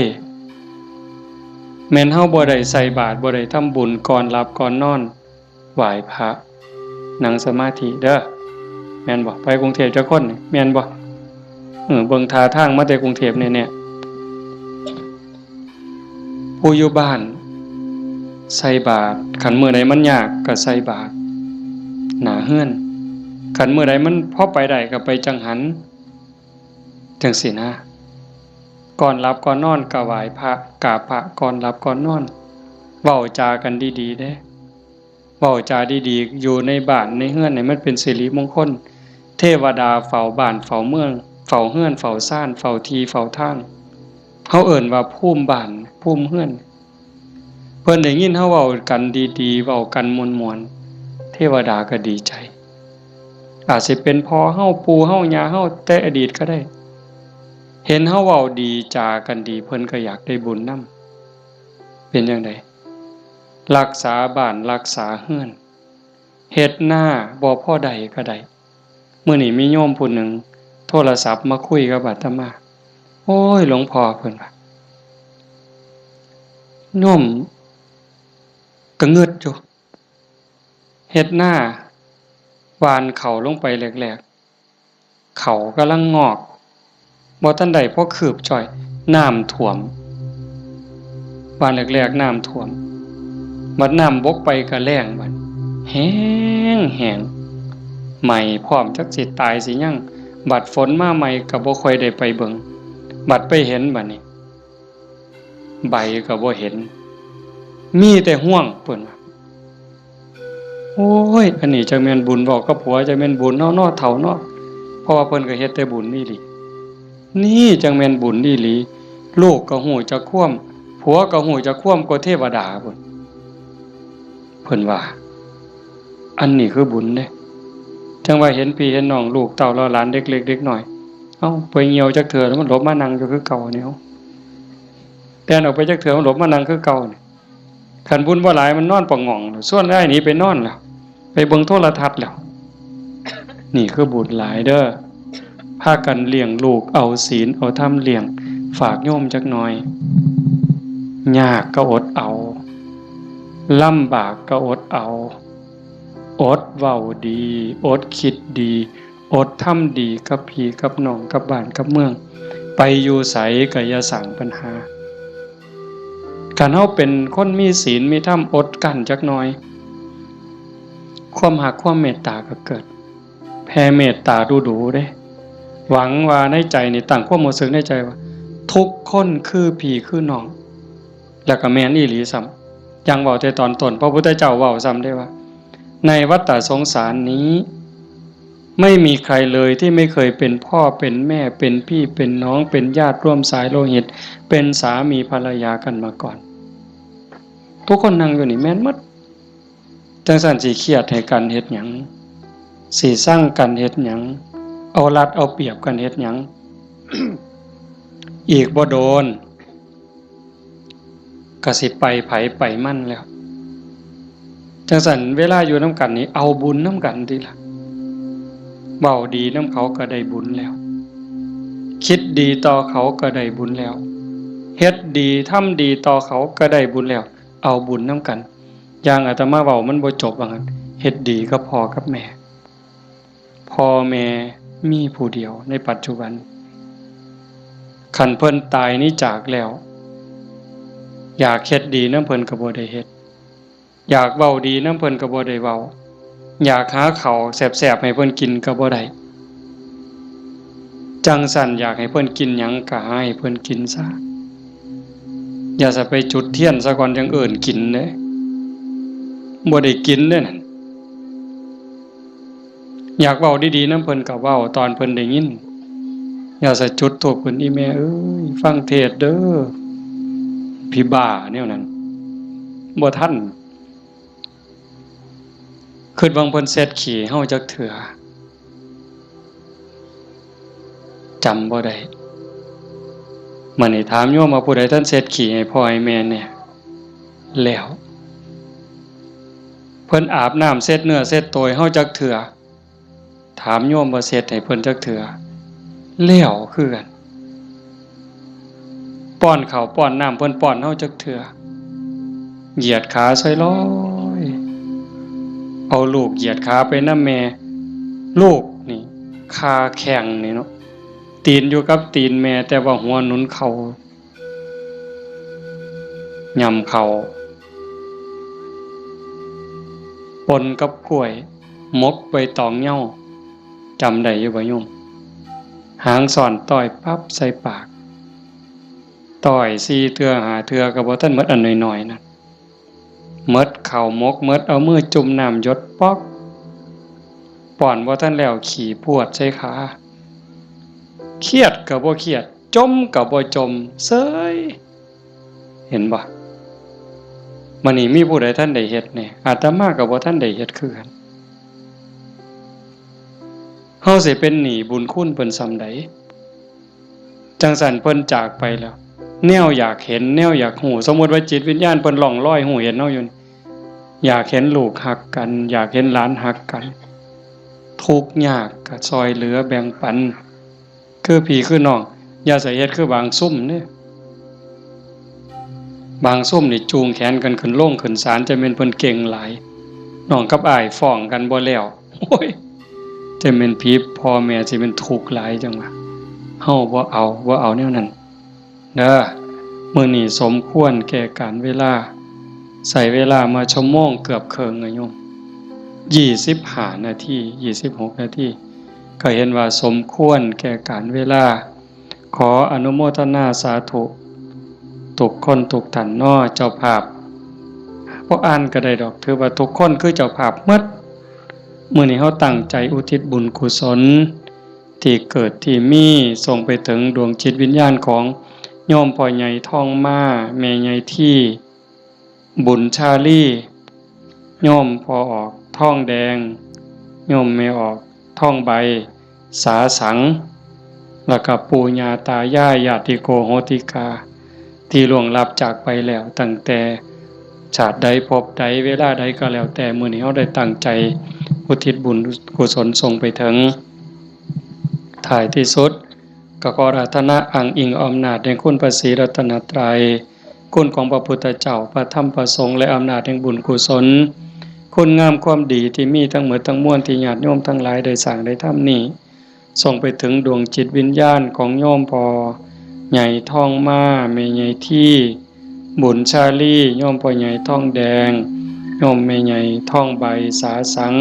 แม่นเฮาบ่ได้ใส่บาตรบ่ได้ทำบุญก่อนหลับก่อนนอนไหว้พระนั่งสมาธิเด้อแม่นบ่ไปกรุงเทพจักคนนี่แม่นบ่เบิ่งท่าทางมาแต่กรุงเทพแน่ๆผู้อยู่บ้านใส่บาตรคันมื้อใดมันยากก็ใส่บาตรหน้าเฮือนคันมื้อใดมันพอไปได้ก็ไปจังหันจังซี่นะก่อนหลับก่อนนอนก็ไหว้พระกราบพระก่อนหลับก่อนนอนเว้าจากันดีๆเด้เว้าจาดีๆอยู่ในบ้านในเฮือนนี่มันเป็นสิริมงคลเทวดาเฝ้าบ้านเฝ้าเมืองเฝ้าเฮือนเฝ้าซ่านเฝ้าที่เฝ้าทางเฮาเอิ้นว่าภูมิบ้านภูมิเฮือนเพิ่นได้ยินเฮาเว้ากันดีๆเว้ากันม่วนๆเทวดาก็ดีใจอาจสิเป็นพ่อเฮาปู่เฮาย่าเฮาแต่อดีตก็ได้เห็นเฮาเว้าดีจากันดีเพิ่นก็อยากได้บุญนำเป็นจังได๋รักษาบ้านรักษาเฮือนเฮ็ดหน้าบ่พอใดก็ได้มื้อนี้มีโยมผู้หนึ่งโทรศัพท์มาคุยกับอาตมาโอ้ยหลวงพ่อเพิ่นว่าโยมก็งึดอยู่เฮ็ดหน้าหว่านข้าวลงไปแรกๆข้าวกำลังงอกบ่ทันได้พอคืบจ้อยน้ำท่วมหว่านแรกๆน้ำท่วมบัดน้ำบกไปก็แล้งบัดแห้งใหม่พร้อมจักสิตายสิยังบัดฝนมาใหม่ก็บ่ค่อยได้ไปเบิ่งบัดไปเห็นบัดนี้ใบก็บ่เห็นมีแต่ห้วงเพิ่นว่าโอ้ยอันนี้จักแม่นบุญบอกกับผัวจักแม่นบุญเนาะเฒ่าเนาะเพราะว่าเพิ่นก็เฮ็ดแต่บุญนี่หลีนี่จังแม่นบุญอีหลีลูกก็ฮู้จักความผัวก็ฮู้จักความกว่าเทวดาพุ่นเพิ่นว่าอันนี้คือบุญเด้จังว่าเห็นพี่เห็นน้องลูกเต้าเราหลานเด็กเล็กเด็กน้อยเอ้าไปเหี่ยวจักเทื่อแล้วมันหลบมานั่งอยู่คือเก่านี่เฮาแต่ออกไปจักเทื่อมันหลบมานั่งคือเก่านี่คันบุญบ่หลายมันนอนปะง่องส่วนได้หนีไปนอนแล้วไปเบิ่งโทรทัศน์แล้วนี่คือบุญหลายเด้อพากันเลี้ยงลูกเอาศีลเอาธรรมเลี้ยงฝากโยมจักหน่อยยากก็อดเอาลำบากก็อดเอาอดเว้าดีอดคิดดีอดทำดีกับพี่กับน้องกับบ้านกับเมืองไปอยู่ไสก็อย่าสร้างปัญหาคันเฮาเป็นคนมีศีลมีธรรมอดกั้นจักหน่อยความรักความเมตตาก็เกิดแผ่เมตตาดูๆเด้หวังว่าในใจนี่ตั้งความรู้สึกในใจว่าทุกคนคือพี่คือน้องแล้วก็แม่นอีหลีซ้ำยังเว้าแต่ตอนต้นพระพุทธเจ้าเว้าซ้ำได้ว่าในวัฏฏะสงสารนี้ไม่มีใครเลยที่ไม่เคยเป็นพ่อเป็นแม่เป็นพี่เป็นน้องเป็นญาติร่วมสายโลหิตเป็นสามีภรรยากันมาก่อนทุกคนนั่งอยู่นี่แม่นหมดจังซั่นสิเครียดให้กันเฮ็ดหยังสิสร้างกันเฮ็ดหยังเอารัดเอาเปรียบกันเฮ็ดหยัง อีกบ่โดนก็สิไปไผไปมั่นแล้ว จังซั่นเวลาอยู่นำกันนี่เอาบุญนำกันติล่ะเว้าดีนำเขาก็ได้บุญแล้วคิดดีต่อเขาก็ได้บุญแล้วเฮ็ดดีทำดีต่อเขาก็ได้บุญแล้วเอาบุญนำกันอย่างอาตมาเว้ามันบ่จบว่างั้นเฮ็ดดีกับพ่อกับแม่พ่อแม่มีผู้เดียวในปัจจุบันคันเพิ่นตายนี้จากแล้วอยากเฮ็ดดีนำเพิ่นก็บ่ได้เฮ็ดอยากเว้าดีนำเพิ่นก็บ่ได้เว้าอยากหาข้าวแซ่บๆให้เพิ่นกินก็บ่ได้จังสั่นอยากให้เพิ่นกินหยังก็ให้เพิ่นกินซะอย่าจะไปจุดเทียนซะก่อนจังเอิ้นกินเด้บ่ได้กินเด้นั่นอยากเว้าดีๆนำเพิ่นก็เว้าตอนเพิ่นได้ยินอย่าจะจุดธูปเพิ่นอีแม่เอ้ยฟังเทศน์เด้อพี่บ้าแนวนั้นบ่ทันคิดว่าเพิ่นเสร็จขี้เฮาจักเทื่อจำบ่ได้มื้อนี้ถามโยมว่าผู้ใดท่านเสร็จขี้ให้พ่อให้แม่เนี่ยแล้วเพิ่นอาบน้ำเช็ดเนื้อเช็ดตัวให้เฮาจักเทื่อถามโยมว่าเสร็จให้เพิ่นจักเทื่อแล้วคือกันป้อนข้าวป้อนน้ำเพิ่นป้อนเฮาจักเทื่อเหยียดขาซอยลอยเอาลูกเหยียดขาไปนำแม่ลูกนี่ขาแข็งนี่เนาะตีนอยู่กับตีนแม่แต่ว่าหัวหนุนเข่าย่ำเข่าปนกับกล้วยมกใบตองเหย้าจำได้อยู่บ่โยมหางสอนต่อยปั๊บใส่ปากต่อย4เทื่อ5เทื่อก็บ่ทันหมดอันน้อยๆนั่นหมดข้าวมกหมดเอามือจุ่มน้ำหยดป๊อกป้อนบ่ทันแล้วขี่พวดใส่ขาเครียดก็บ่เครียดจมก็บ่จมเซ้ยเห็นบ่มื้อนี้มีผู้ใดท่านได้เฮ็ดแน่อาตมาก็บ่ทันได้เฮ็ดคือกันเฮาสิเป็นหนี้บุญคุณเพิ่นส่ำใดจังซั่นเพิ่นจากไปแล้วแนวอยากเห็นแนวอยากฮู้สมมุติว่าจิตวิญญาณเพิ่นล่องลอยฮู้เห็นเฮาอยู่อยากเห็นลูกฮักกันอยากเห็นหลานฮักกันทุกข์ยากก็ช่วยเหลือแบ่งปันคือพี่คือน้องอย่าใส่เฮ็ดคือบางซุ่มเด้บางซุ่มนี่จูงแขนกันขึ้นโรงขึ้นศาลจะแม่นเพิ่นเก่งหลายน้องกับอ้ายฟ้องกันบ่แล้วโอ้ยจะแม่นพี่พ่อแม่สิเป็นทุกข์หลายจังว่าเฮาบ่เอาแนวนั้นเด้อมื้อนี้สมควรแก่การเวลาใส่เวลามาชั่วโมงเกือบครึ่งอะโยม25นาที26นาทีก็เห็นว่าสมควรแก่การเวลาขออนุโมทนาสาธุทุกคนทุกท่านน้อเจ้าภาพบ่อ่านก็ได้ดอกถือว่าทุกคนคือเจ้าภาพหมดมื้อนี้เฮาตั้งใจอุทิศบุญกุศลที่เกิดที่มีส่งไปถึงดวงจิตวิญญาณของโยมพ่อใหญ่ทองมาแม่ใหญ่ที่บุญชาลีโยมพ่อออกทองแดงโยมแม่ออกทองใบสาสังแล้วก็ปู่ย่าตายายญาติโกโหติกาที่ล่วงลับจากไปแล้วตั้งแต่ชาติใดภพใดเวลาใดก็แล้วแต่มื้อนี้เฮาได้ตั้งใจอุทิศบุญกุศลส่งไปถึงท้ายที่สุดก็ขออาราธนาอ้างอิงอำนาจแห่งคุณพระศรีรัตนตรัยคุณของพระพุทธเจ้าพระธรรมพระสงฆ์และอำนาจแห่งบุญกุศลคุณงามความดีที่มีทั้งหมดทั้งมวลที่ญาติโยมทั้งหลายได้สร้างได้ทำนี้ส่งไปถึงดวงจิตวิญญาณของโยมพ่อใหญ่ทองมาแม่ใหญ่ที่บุญชาลีโยมพ่อใหญ่ทองแดงโยมแม่ใหญ่ทองใบสาสัง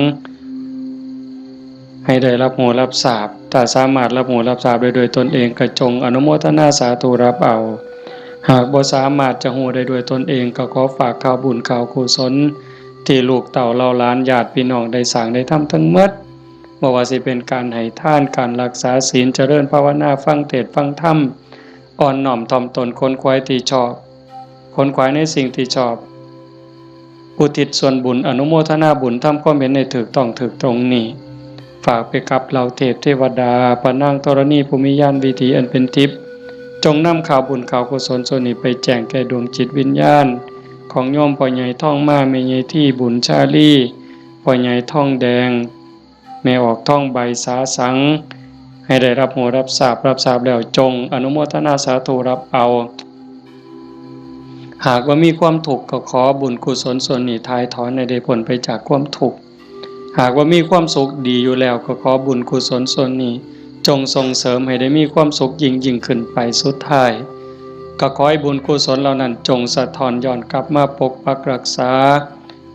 ให้ได้รับหูรับทราบถ้าสามารถรับหูรับทราบได้โดยตนเองก็จงอนุโมทนาสาธุรับเอาหากบ่สามารถจะหูได้ด้วยตนเองก็ขอฝากข่าวบุญข่าวกุศลที่ลูกเต่าเล่าล้านญาติพี่น้องได้สร้างได้ทำทั้งหมดบ่ว่าสิเป็นการให้ทานการรักษาศีลเจริญภาวนาฟังเทศน์ฟังธรรมอ่อนน้อมถ่อมตนค้นคว้าที่ชอบค้นคว้าในสิ่งที่ชอบอุทิศส่วนบุญอนุโมทนาบุญทำความเห็นในถูกต้องถูกตรงนี้ฝากไปกับเหล่าเทพเทวดาพระนางธรณีภูมิญาณวิถีอันเป็นทิพย์จงนำข่าวบุญข่าวกุศลส่วนนี้ไปแจ้งแก่ดวงจิตวิญญาณ ของโยมพ่อใหญ่ท่องมาแม่ใหญ่ที่บุญชาลีพ่อใหญ่ท่องแดงแม่ออกท่องใบสาสังให้ได้รับหูรับทราบแล้วจงอนุโมทนาสาธุรับเอาหากว่ามีความทุกข์ก็ขอบุญกุศลส่วนนี้ทายถอนให้ได้พ้นไปจากความทุกข์หากว่ามีความสุขดีอยู่แล้วก็ขอบุญกุศลส่วนนี้จงส่งเสริมให้ได้มีความสุขยิ่งขึ้นไปสุดท้ายก็ขอให้บุญกุศลเหล่านั้นจงสะท้อนย้อนกลับมาปกปักรักษา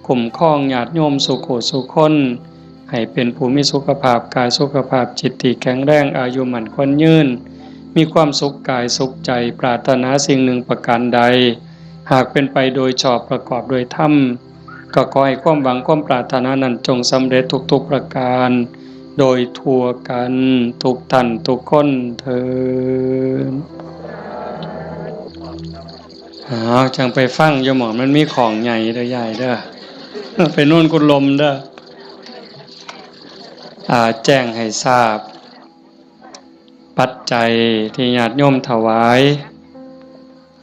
คุ้มครองญาติโยมสุขสุขคนให้เป็นผู้มีสุขภาพกายสุขภาพจิตที่แข็งแรงอายุมั่นขวัญยืนมีความสุขกายสุขใจปรารถนาสิ่งหนึ่งประการใดหากเป็นไปโดยชอบประกอบโดยธรรมก็ขอให้ความหวังความปรารถนานั้นจงสำเร็จทุกๆประการโดยทั่วกันทุกท่านทุกคนเถิดจังไปฟังอย่าหมอมันมีของใหญ่เด้อใหญ่เด้อไปนู่นกุลมเด้อแจ้งให้ทราบปัจจัยที่ญาติโยมถวาย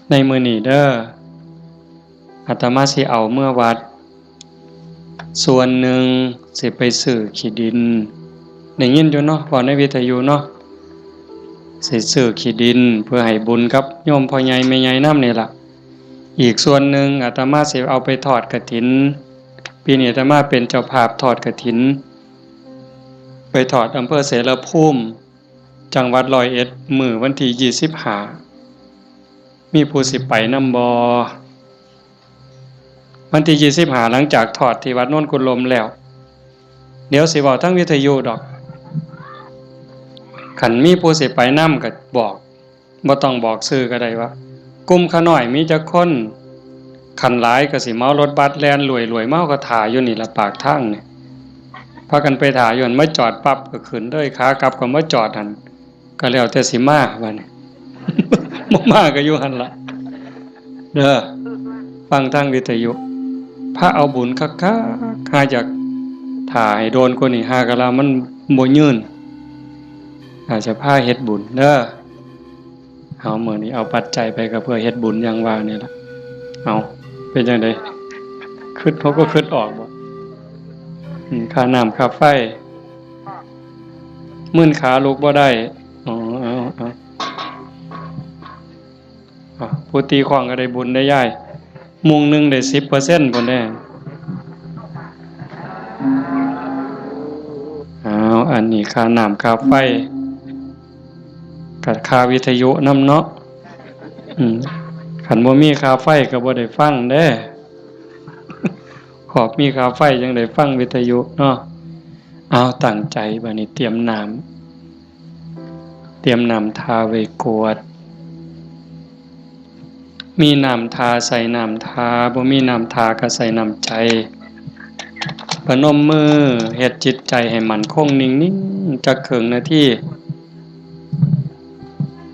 ในมื้อนี้เด้ออาตมาสิเอาเมื่อวัดส่วนหนึ่งสิไปซื้อขี้ดินได้ยินอยู่เนาะว่าในวิทยุเนาะสิซื้อขี้ดินเพื่อให้บุญกับโยมพ่อใหญ่แม่ใหญ่นำนี่ล่ะอีกส่วนหนึ่งอาตมาสิเอาไปทอดกฐินปีนี้อาตมาเป็นเจ้าภาพทอดกฐินไปทอดอำเภอเสรภูมิจังหวัด101มื้อวันที่25มีผู้สิไปนำบ่วันที่25หลังจากทอดที่วัดโน่นกุลมแล้วเดี๋ยวสิเว้าทั้งวิทยุดอกคันมีผู้สิไปนำก็บอกบ่ต้องบอกชื่อก็ได้ว่ากลุ่มขาน้อยมีจักคนคันหลายก็สิเมารถบัสแล่นรวยๆเมาก็ถ่าอยู่นี่ละปากทางนี่พากันไปถ่าอยู่หั่นมาจอดปั๊บก็ขึ้นเลยขากลับก็มาจอดหั่นก็แล้วแต่สิมาบัดนี้ บ่มาก็อยู่หั่นล่ะเด้อฟังทางวิทยุพระเอาบุญคักๆหาจากถ่าให้โดนกว่านี้หากะลามันบ่ยืนอาจจะพาเฮ็ดบุญเด้อเอามื้อนี้เอาปัจจัยไปก็เพื่อเฮ็ดบุญอย่างว่านี่ล่ะเอาเป็นจังได๋คิดเขาก็คิดออกบ่ค่าน้ำค่าไฟมื้นขาลุกบ่ได้อ๋อเอาผู้ตีของก็ได้บุญได้ย้ายมุงนึงได้ 10% พุ่นแน่อันนี้ค่าน้ำค่าไฟกับค่าวิทยุนำเนาะคันบ่มีค่าไฟก็บ่ได้ฟังเด้ขอบมีค่าไฟจังได้ฟังวิทยุเนาะเอาตั้งใจบัดนี้เตรียมน้ำทาไว้กวดมีน้ำทาใส่น้ำทาบ่มีน้ำทาก็ใส่น้ำใจพนมมือเฮ็ดจิตใจให้มั่นคงนิ่งๆจักครึ่งนาที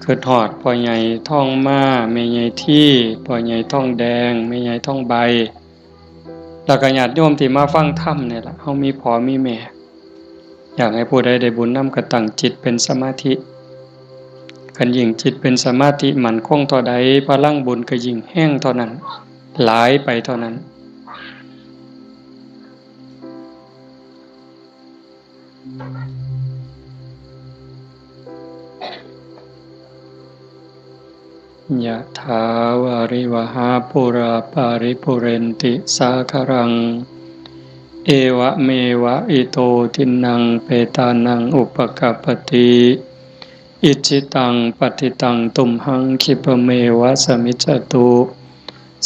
คือทอดพ่อใหญ่ท่องมาแม่ใหญ่ที่พ่อใหญ่ท่องแดงแม่ใหญ่ท่องใบแล้วก็ญาติโยมที่มาฟังธรรมนี่ล่ะเฮามีพ่อมีแม่อยากให้ผู้ใดได้บุญนำก็ตั้งจิตเป็นสมาธิคันยิ่งจิตเป็นสมาธิมั่นคงเท่าใดพลังบุญก็ยิ่งแห้งเท่านั้นหลายไปเท่านั้นยะถาวาริวหาปุราปาริปุเรนติสาครังเอวะเมวะอิโตทินังเปตานังอุปกัปปติอิจิตังปฏิตังตุมหังคิปเมวะสมิจจตุ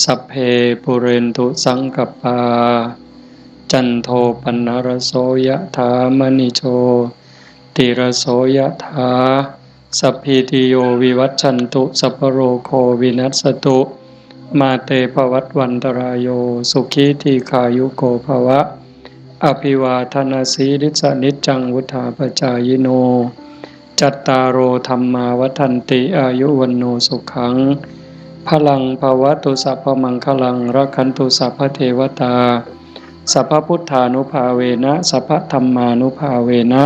สัพเพปุเรนตุสังกปาจันโทปนรโสยะถามณิโชติรโสยะถาสัพพิติโยวิวัชชันตุสัพพโรโควินัสสตุมาเตภวัตวันตรายโยสุขีทีขายุโกภวะอภิวาทนาสีริสนิจจังวุธาปจายโนจัตตารโอธัมมาวัฏันติอายุวันโนสุขังพลังภวตุสัพพมังคลังรักขันตุสัพพเทวตาสัพพพุทธานุภาเวนะสัพพธัมมานุภาเวนะ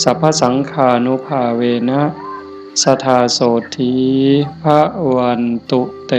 สัพพสังฆานุภาเวนะสทาโสธีพระวันตุเต